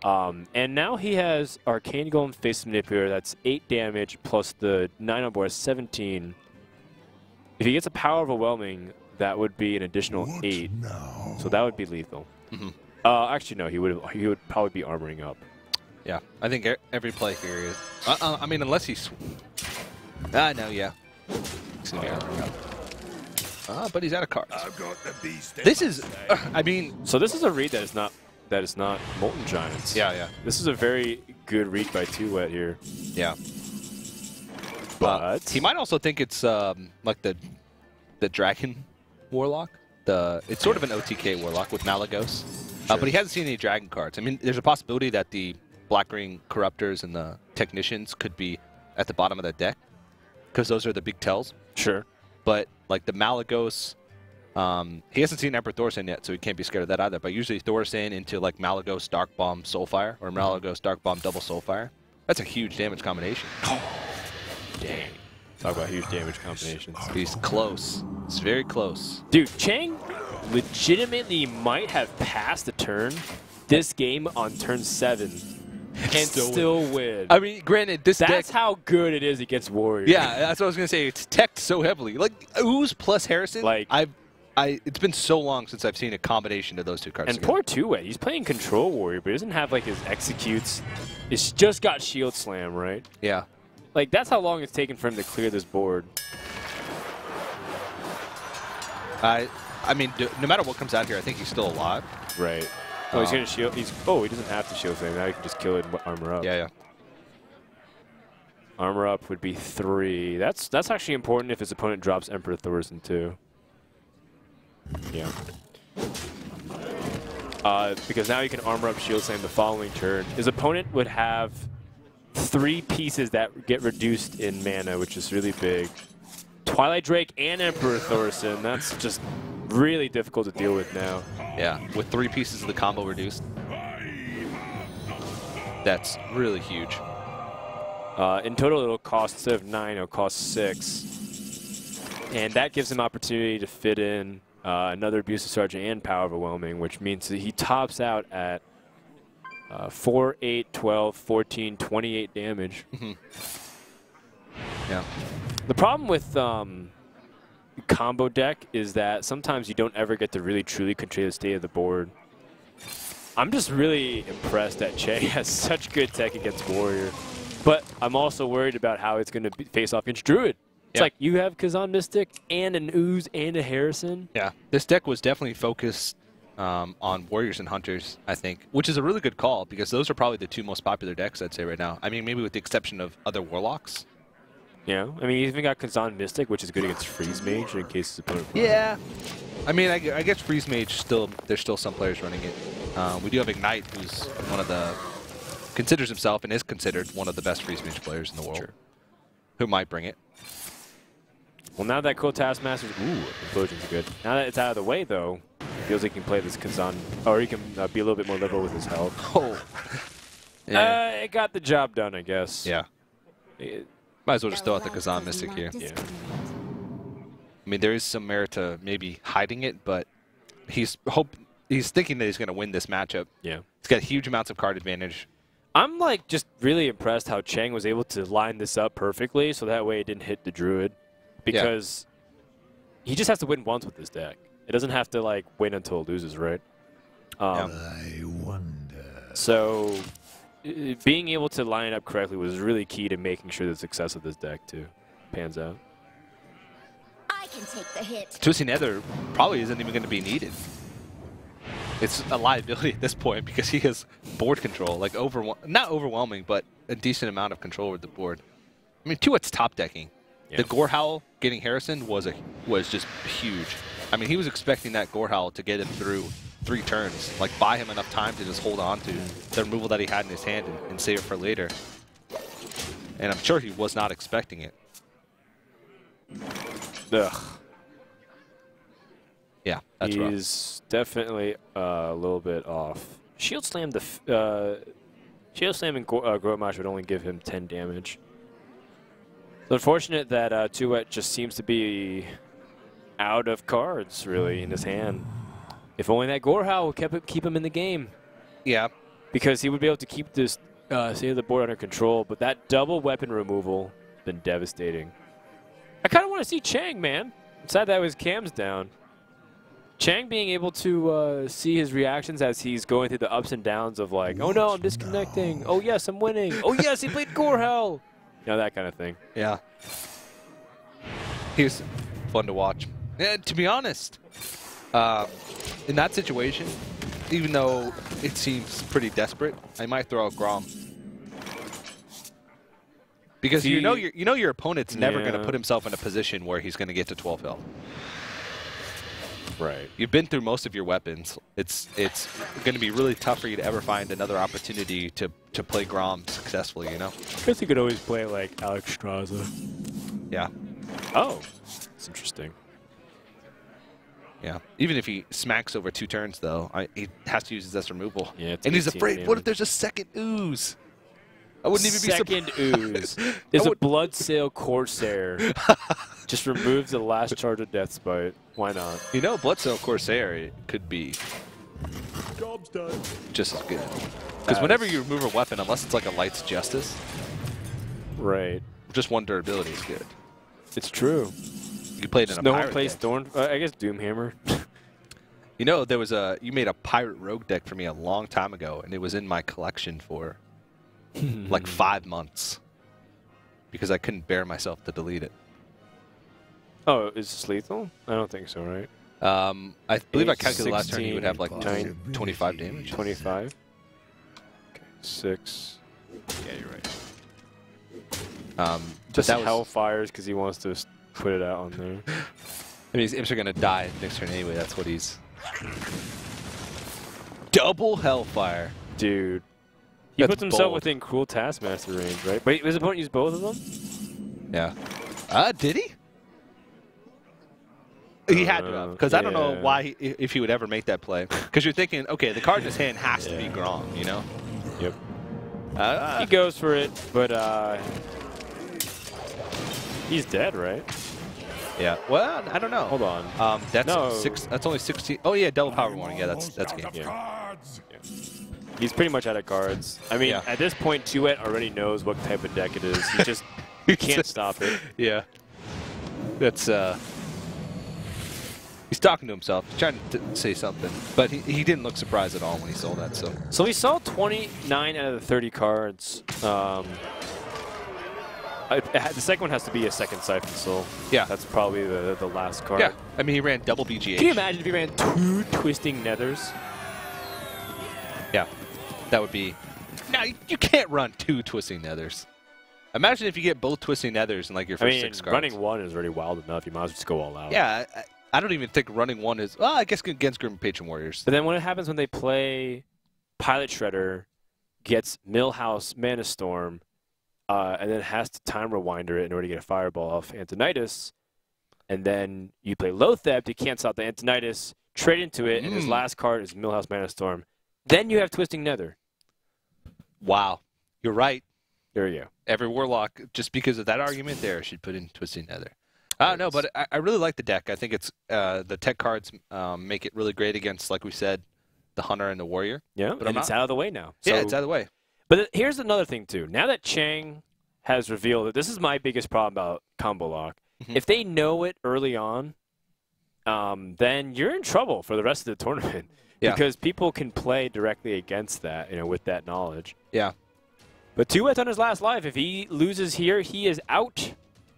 And now he has Arcane Golem, Faceless Manipulator. That's 8 damage plus the 9 on board, 17. If he gets a Power Overwhelming, that would be an additional 8. So that would be lethal. Actually, no, he would probably be armoring up. Yeah, I think every play here is... I mean, unless he's... no, yeah. He's going to be armoring up. But he's out of cards. This is... I mean... So this is a read that is not Molten Giants. Yeah, yeah. This is a very good read by TooWet here. Yeah. But... he might also think it's like the Dragon Warlock. It's sort of an OTK Warlock with Malagos. Sure. But he hasn't seen any Dragon cards. I mean, there's a possibility that the Black-Green Corruptors and the Technicians could be at the bottom of the deck, because those are the big tells. Sure. But, like, the Malagos, he hasn't seen Emperor Thorstein yet, so he can't be scared of that either. But usually Thorstein into, like, Malagos Dark Bomb Soulfire, or Malagos Dark Bomb Double Soulfire. That's a huge damage combination. Dang. Talk about huge damage combinations. He's close. It's very close. Dude, Chiang legitimately might have passed the turn this game on turn 7 and still win. I mean, granted, this That's deck, how good it is against Warriors. yeah, that's what I was going to say. It's teched so heavily. Like, Ooze plus Harrison, like, It's been so long since I've seen a combination of those two cards. And together. poor TooWet, he's playing Control Warrior, but he doesn't have like his executes. It's just got Shield Slam, right? Yeah. Like that's how long it's taken for him to clear this board. I mean, no matter what comes out here, I think he's still alive. Right. Oh, he's gonna shield. He doesn't have to shield slam. Now he can just kill it and armor up. Yeah, yeah. Armor up would be 3. That's actually important if his opponent drops Emperor Thorson too. Yeah. Because now you can armor up shield slam the following turn. His opponent would have 3 pieces that get reduced in mana, which is really big. Twilight Drake and Emperor Thorson. That's just really difficult to deal with now. Yeah, with 3 pieces of the combo reduced. That's really huge. In total, it'll cost, instead of 9, it'll cost 6. And that gives him opportunity to fit in another Abusive Sergeant and Power Overwhelming, which means that he tops out at 4, 8, 12, 14, 28 damage. Yeah. The problem with combo deck is that sometimes you don't ever get to really truly control the state of the board. I'm just really impressed that Chiang has such good tech against Warrior, but I'm also worried about how it's going to face off against Druid. It's like you have Kazan Mystic and an Ooze and a Harrison. Yeah, this deck was definitely focused on Warriors and Hunters, I think, which is a really good call because those are probably the 2 most popular decks, I'd say, right now. I mean, maybe with the exception of other Warlocks. Yeah, I mean, you even got Kazan Mystic, which is good against Freeze Mage in case his opponent. Yeah. I mean, I guess Freeze Mage there's still some players running it. We do have Ignite, who's one of the, considers himself and is considered one of the best Freeze Mage players in the world, who might bring it. Well, now that Cool Taskmaster's, Implosion's good. Now that it's out of the way, though, it feels like he can play this Kazan, or he can be a little bit more liberal with his health. Oh. Yeah. It got the job done, I guess. Yeah. Might as well just throw out the Kazan Mystic here. Yeah. I mean, there is some merit to maybe hiding it, but he's thinking that he's going to win this matchup. Yeah. He's got huge amounts of card advantage. I'm like just really impressed how Chiang was able to line this up perfectly so that way it didn't hit the Druid. Because he just has to win once with this deck. It doesn't have to like win until it loses, right? I wonder. So being able to line it up correctly was really key to making sure the success of this deck too pans out. I can take the hit. Twisting Nether probably isn't even going to be needed. It's a liability at this point because he has board control, like not overwhelming, but a decent amount of control over the board. I mean, TooWet's top decking. Yeah. The Gore Howl getting Harrison was just huge. I mean, he was expecting that Gore Howl to get him through 3 turns, like buy him enough time to just hold on to the removal that he had in his hand and save it for later. And I'm sure he was not expecting it. Ugh. Yeah, that's rough. He's definitely a little bit off. Shield Slam Shield Slam and Grotmash would only give him 10 damage. It's unfortunate that TooWet just seems to be out of cards, really, in his hand. If only that Gore Howl would keep him in the game. Yeah. Because he would be able to keep this state of the board under control, but that double weapon removal has been devastating. I kind of want to see Chiang, man. I'm sad that his cam's down. Chiang being able to see his reactions as he's going through the ups and downs of like, oh no, I'm disconnecting. Oh yes, I'm winning. Oh yes, he played Gore Howl. You know, that kind of thing. Yeah. He was fun to watch. And to be honest, in that situation, even though it seems pretty desperate, I might throw out Grom. Because you know your opponent's never going to put himself in a position where he's going to get to 12 health. Right. You've been through most of your weapons. It's going to be really tough for you to ever find another opportunity to play Grom successfully, you know? I guess you could always play like Alex Straza. Yeah. Oh, that's interesting. Yeah. Even if he smacks over 2 turns, though, he has to use his S removal. Yeah, and he's afraid, what if there's a second Ooze? I wouldn't even be surprised. Second Ooze. There's a Bloodsail Corsair. Just removes the last charge of Death Spite. Why not? You know, Bloodsail Corsair could be Job's done. just as good. Because whenever you remove a weapon, unless it's like a Light's Justice, right, just 1 durability is good. It's true. You played in a No pirate one plays deck. Thorn. I guess Doomhammer. You know, there was you made a pirate rogue deck for me a long time ago, and it was in my collection for like 5 months because I couldn't bear myself to delete it. Oh, is this lethal? I don't think so, right? I believe I 8, calculated last turn you would have like 9, 25 damage. 25. Okay, 6. Yeah, you're right. Just that was, Hellfires because he wants to put it out on there. I mean, his imps are gonna die next turn anyway. That's what he's. Double Hellfire. Dude. He puts himself bold. within Cruel Taskmaster range, right? But his opponent used both of them? Yeah. Did he? He had to have, because I don't know why if he would ever make that play. Because you're thinking, okay, the card in his hand has to be Grom, you know? Yep. He goes for it, but he's dead, right? Yeah. Well, I don't know. Hold on. That's No. That's only 16. Oh yeah, double power warning. Yeah, that's game. Yeah. He's pretty much out of cards. I mean, at this point, TooWet already knows what type of deck it is. He just can't stop it. Yeah. That's he's talking to himself. He's trying to say something, but he didn't look surprised at all when he saw that. So we saw 29 out of the 30 cards. The second one has to be a second Siphon Soul. Yeah. That's probably the last card. yeah, I mean he ran double BGH. Can you imagine if he ran 2 Twisting Nethers? Yeah, that would be. No, you can't run 2 Twisting Nethers. Imagine if you get both Twisting Nethers in like your first 6 cards. Running 1 is already wild enough. You might as well just go all out. Yeah, I don't even think running 1 is. Well, I guess against Grim Patron Warriors. But then what happens when they play Pilot Shredder, gets Millhouse Mana Storm, and then has to time rewinder it in order to get a fireball off Antonidas, and then you play Lotheb to cancel out the Antonidas, trade into it, and his last card is Millhouse Mana Storm. Then you have Twisting Nether. Wow, you're right. There you go. Every Warlock, just because of that argument there, should put in Twisting Nether. I don't know, but I really like the deck. I think it's the tech cards make it really great against, like we said, the Hunter and the Warrior. Yeah, but and it's out of the way now. So, yeah, it's out of the way. But here's another thing, too. Now that Chiang has revealed that this is my biggest problem about Combo Lock, if they know it early on, then you're in trouble for the rest of the tournament. Yeah. Because people can play directly against that, with that knowledge. Yeah. But TooWet's on his last life. If he loses here, he is out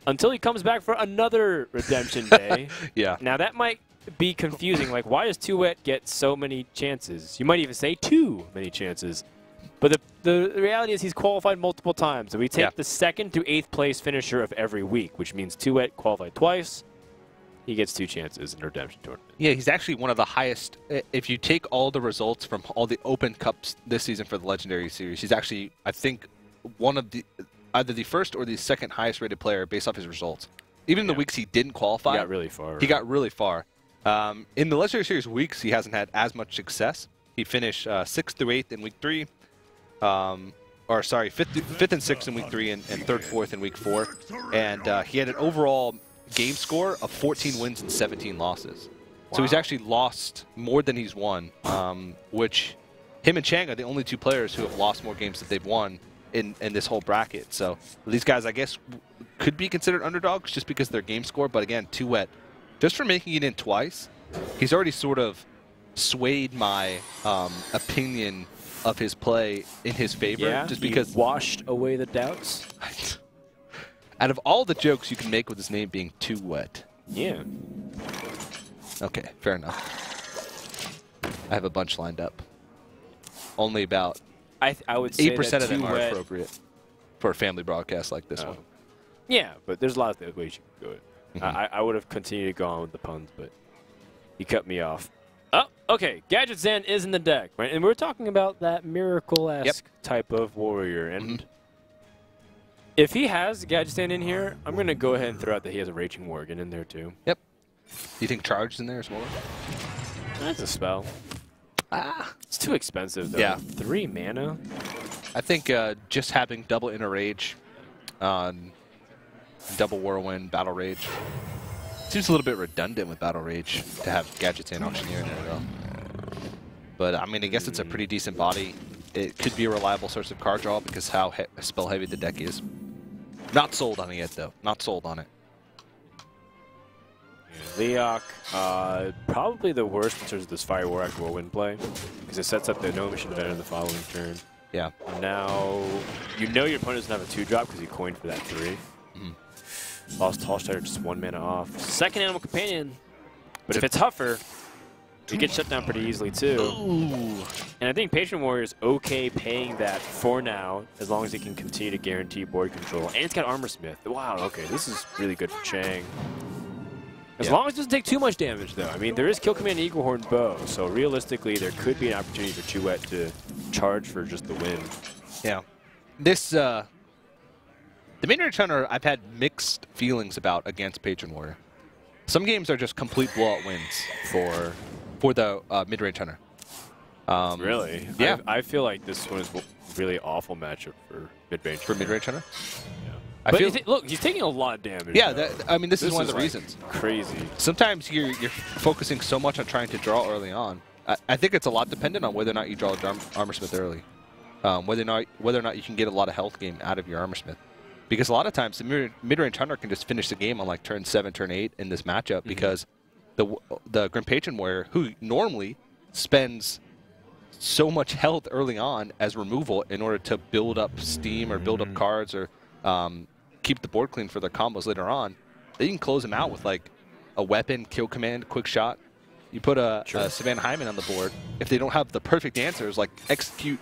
until he comes back for another Redemption Day. Yeah. Now, that might be confusing. Like, why does TooWet get so many chances? You might even say too many chances. But the reality is he's qualified multiple times. So we take the 2nd to 8th place finisher of every week, which means TooWet qualified twice. He gets 2 chances in the Redemption Tournament. Yeah, he's actually one of the highest. If you take all the results from all the Open Cups this season for the Legendary Series, he's actually, I think, one of the either the first or the second highest rated player based off his results. Even in the weeks he didn't qualify, He got really far. He got really far. In the Legendary Series weeks, he hasn't had as much success. He finished 6th through 8th in week 3. Or sorry, 5th and 6th in week 3 and 3rd, 4th in week 4. And he had an overall game score of 14 wins and 17 losses. Wow. So he's actually lost more than he's won, which him and Chiang are the only 2 players who have lost more games than they've won in this whole bracket. So these guys, I guess, could be considered underdogs just because of their game score. But again, TooWet, just for making it in twice, he's already sort of swayed my opinion of his play in his favor. Yeah, just because washed away the doubts. Out of all the jokes you can make with his name being TooWet. Yeah. Okay, fair enough. I have a bunch lined up. Only about I would say 8% that of them are TooWet, appropriate for a family broadcast like this one. Yeah, but there's a lot of ways you can go it. I would have continued to go on with the puns, but he cut me off. Oh, okay. Gadget Zen is in the deck, right? And we're talking about that Miracle-esque type of warrior. And if he has Gadget Zen in here, I'm going to go ahead and throw out that he has a Raging Worgen in there, too. Yep. Do you think Charged in there as well? That's a spell. It's too expensive, though. Yeah. 3 mana? I think just having double Inner Rage, double Whirlwind, Battle Rage, seems a little bit redundant with Battle Rage to have Gadgets and Auctioneer in there, though. But, I mean, I guess it's a pretty decent body. It could be a reliable source of card draw because how spell-heavy the deck is. Not sold on it yet, though. Not sold on it. Leok, probably the worst in terms of this Fire Warlock Whirlwind play, because it sets up the No Mission Venom the following turn. Yeah. Now, you know your opponent doesn't have a 2-drop because he coined for that 3. Lost Tall Strider, just 1 mana off. Second Animal Companion, but if it's Huffer, you get shut down pretty easily too. Ooh. And I think Patron Warrior is okay paying that for now, as long as it can continue to guarantee board control. And it's got Armor Smith. Wow, okay, this is really good for Chiang. As long as it doesn't take too much damage, though. I mean, there is Kill Command Eagle Horn Bow, so realistically, there could be an opportunity for TooWet to charge for just the win. Yeah. This, the mid-range hunter, I've had mixed feelings about against Patron Warrior. Some games are just complete blowout wins for the mid-range hunter. Really? Yeah. I feel like this one is a really awful matchup for mid-range. For mid-range hunter? Yeah. But look, he's taking a lot of damage. Yeah, I mean, this is one of the reasons. Crazy. Sometimes you're focusing so much on trying to draw early on. I think it's a lot dependent on whether or not you draw a Armor Smith early. Whether or not you can get a lot of health gain out of your Armor Smith. Because a lot of times the mid-range hunter can just finish the game on like turn 7, turn 8 in this matchup because the Grim Patron Warrior, who normally spends so much health early on as removal in order to build up steam or build up cards or keep the board clean for their combos later on, they can close them out with like a weapon, kill command, quick shot. You put a Savannah Hyman on the board. If they don't have the perfect answers like execute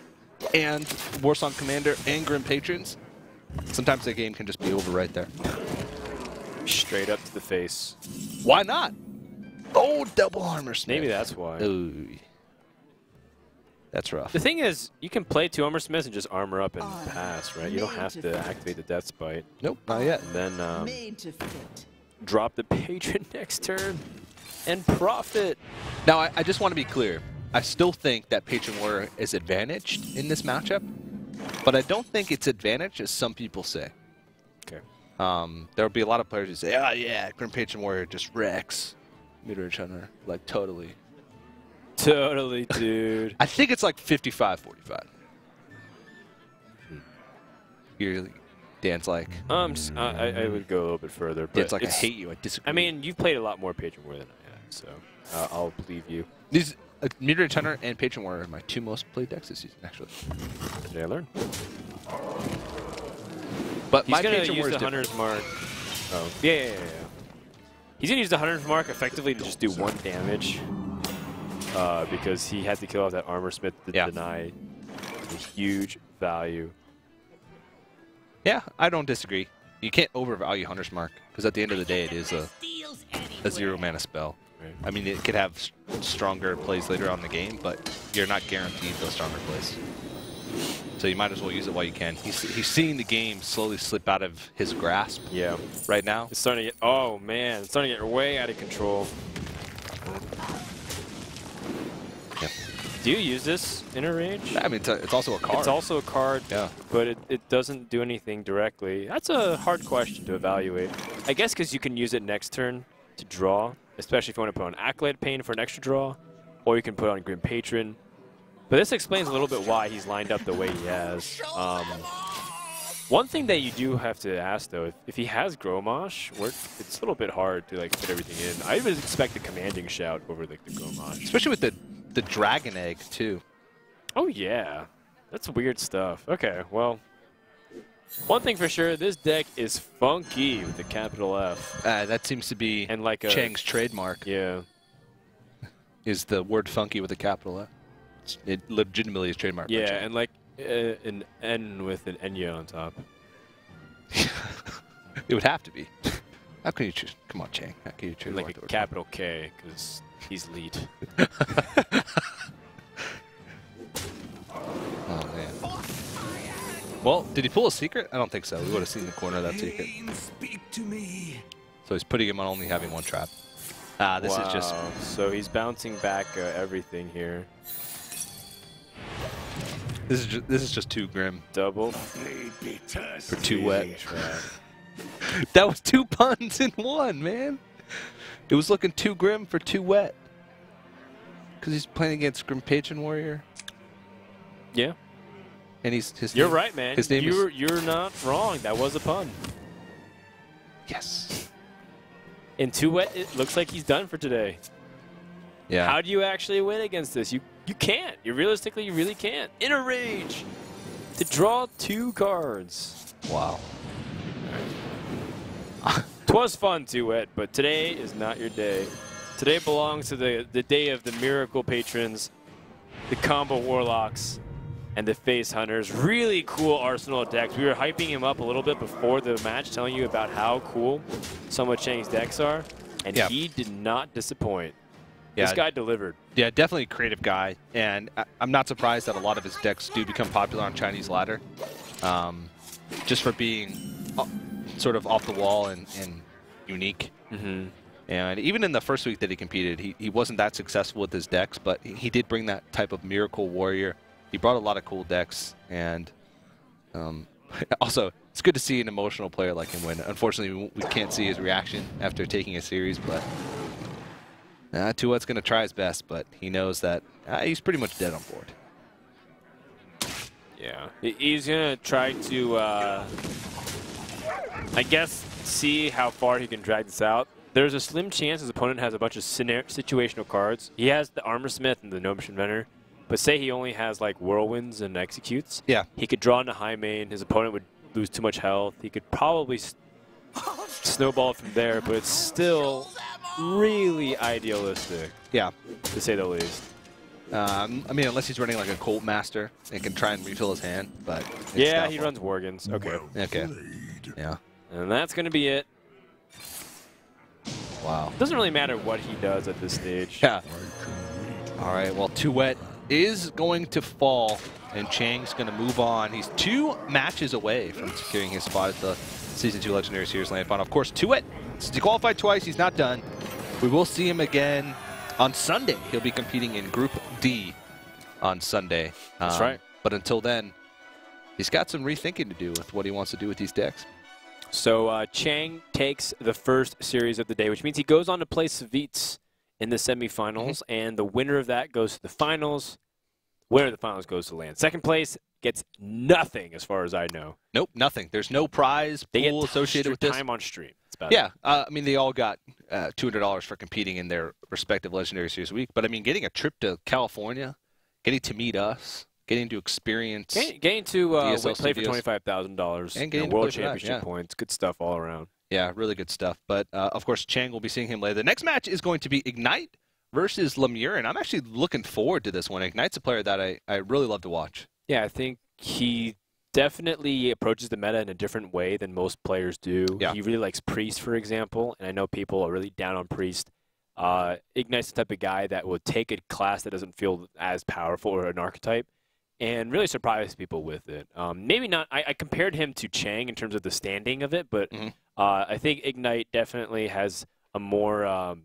and Warsong Commander and Grim Patrons, sometimes the game can just be over right there. Straight up to the face. Why not? Oh, double Armor Smith. Maybe that's why. Ooh. That's rough. The thing is, you can play 2 Armor Smiths and just armor up and pass, right? You don't have to activate the Death Spite. Nope, not yet. And then drop the Patron next turn and profit. Now, I just want to be clear. I still think that Patron Warrior is advantaged in this matchup, but I don't think it's advantaged as some people say. Okay. There will be a lot of players who say, oh yeah, Grim Patron Warrior just wrecks mid-range hunter. Like, totally. Totally, dude. I think it's like 55-45. Dan's like... I would go a little bit further. But Dan's like, I hate you, I disagree. I mean, you've played a lot more Patron Warrior than I have, so I'll believe you. These mid-range hunter and Patron Warrior are my 2 most played decks this season, actually. Did I learn? But he's my going to Patron use Warrior the Hunter's Mark. Oh, yeah. He's going to use the Hunter's Mark effectively to just do 1 damage. Because he had to kill off that Armor Smith to deny a huge value. Yeah, I don't disagree. You can't overvalue Hunter's Mark, because at the end of the day, it is a 0-mana spell. Right. I mean, it could have stronger plays later on in the game, but you're not guaranteed those stronger plays. So you might as well use it while you can. He's seeing the game slowly slip out of his grasp. Yeah. Right now. It's starting to get. Oh man, it's starting to get way out of control. Yep. Do you use this inner range? I mean, it's also a card. It's also a card, yeah. But it doesn't do anything directly. That's a hard question to evaluate. I guess because you can use it next turn to draw, especially if you want to put on Accolade Pain for an extra draw, or you can put on Grim Patron. But this explains a little bit why he's lined up the way he has. One thing that you do have to ask, though, if he has Gromosh, it's a little bit hard to like fit everything in. I would expect a commanding shout over like the Gromosh. Especially with the Dragon Egg, too. Oh, yeah. That's weird stuff. Okay, well, one thing for sure, this deck is funky with the capital F. That seems to be and like Chiang's trademark. Yeah. Is the word funky with a capital F. It legitimately is trademark. Yeah, and like an N with an Enya on top. It would have to be. How can you choose? Come on, Chiang. How can you choose? Like a capital K, because he's lead. Oh, man. Well, did he pull a secret? I don't think so. We would have seen the corner of that secret. Speak to me. So he's putting him on only having 1 trap. This is just... So he's bouncing back everything here. This is just too grim. Double. For TooWet. That was 2 puns in 1, man. It was looking too grim for TooWet. Because he's playing against Grim Patron Warrior. Yeah. And You're right, man. His name you're not wrong. That was a pun. Yes. And TooWet, it looks like he's done for today. Yeah. How do you actually win against this? You can't. You really can't. In a rage to draw 2 cards. Wow. 'Twas fun, TooWet, but today is not your day. Today belongs to the day of the Miracle Patrons, the Combo Warlocks, and the Face Hunters. Really cool Arsenal decks. We were hyping him up a little bit before the match, telling you about how cool some of Chiang's decks are, and he did not disappoint. Yeah. This guy delivered. Yeah, definitely a creative guy, and I'm not surprised that a lot of his decks do become popular on Chinese ladder, just for being sort of off the wall and unique. Mm-hmm. And even in the first week that he competed, he wasn't that successful with his decks, but he did bring that type of miracle warrior. He brought a lot of cool decks, and also it's good to see an emotional player like him win. Unfortunately, we can't see his reaction after taking a series, but TooWet's going to try his best, but he knows that he's pretty much dead on board. Yeah, he's going to try to, I guess, see how far he can drag this out. There's a slim chance his opponent has a bunch of situational cards. He has the Armor Smith and the Gnomish Inventor, but say he only has like Whirlwinds and Executes. Yeah. He could draw into high main. His opponent would lose too much health. He could probably snowball from there, but it's still really idealistic. Yeah. To say the least. I mean, unless he's running like a Colt Master and can try and refill his hand, but yeah, he runs Worgens. Okay. Okay. Yeah. And that's going to be it. Wow. Doesn't really matter what he does at this stage. Yeah. All right, well, TooWet is going to fall, and Chiang's going to move on. He's 2 matches away from securing his spot at the Season 2 Legendary Series Land Final. Of course, TooWet, since he qualified twice, he's not done. We will see him again on Sunday. He'll be competing in Group D on Sunday. That's right. But until then, he's got some rethinking to do with what he wants to do with these decks. So Chiang takes the first series of the day, which means he goes on to play Savitz in the semifinals, and the winner of that goes to the finals. Winner of the finals goes to land. Second place gets nothing, as far as I know. Nope, nothing. There's no prize pool associated with this. Time on stream. I mean, they all got $200 for competing in their respective Legendary Series week. But I mean, getting a trip to California, getting to meet us, getting to experience, getting to ESL play for studios. $25,000 And getting World to play for that, Championship points. Good stuff all around. Yeah, really good stuff. But of course, Chiang will be seeing him later. The next match is going to be Ignite versus Lemure, and I'm actually looking forward to this one. Ignite's a player that I really love to watch. Yeah, I think he definitely approaches the meta in a different way than most players do. Yeah. He really likes Priest, for example, and I know people are really down on Priest. Ignite's the type of guy that will take a class that doesn't feel as powerful or an archetype and really surprise people with it. Maybe not. I compared him to Chiang in terms of the standing of it, but I think Ignite definitely has a more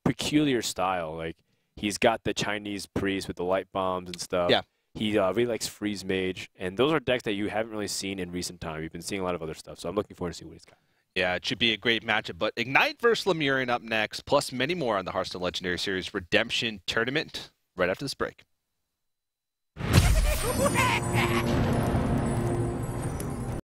peculiar style. Like, he's got the Chinese Priest with the light bombs and stuff. Yeah. He really likes Freeze Mage, and those are decks that you haven't really seen in recent time. You've been seeing a lot of other stuff, so I'm looking forward to see what he's got. Yeah, it should be a great matchup. But Ignite versus Lemurian up next, plus many more on the Hearthstone Legendary Series Redemption Tournament right after this break.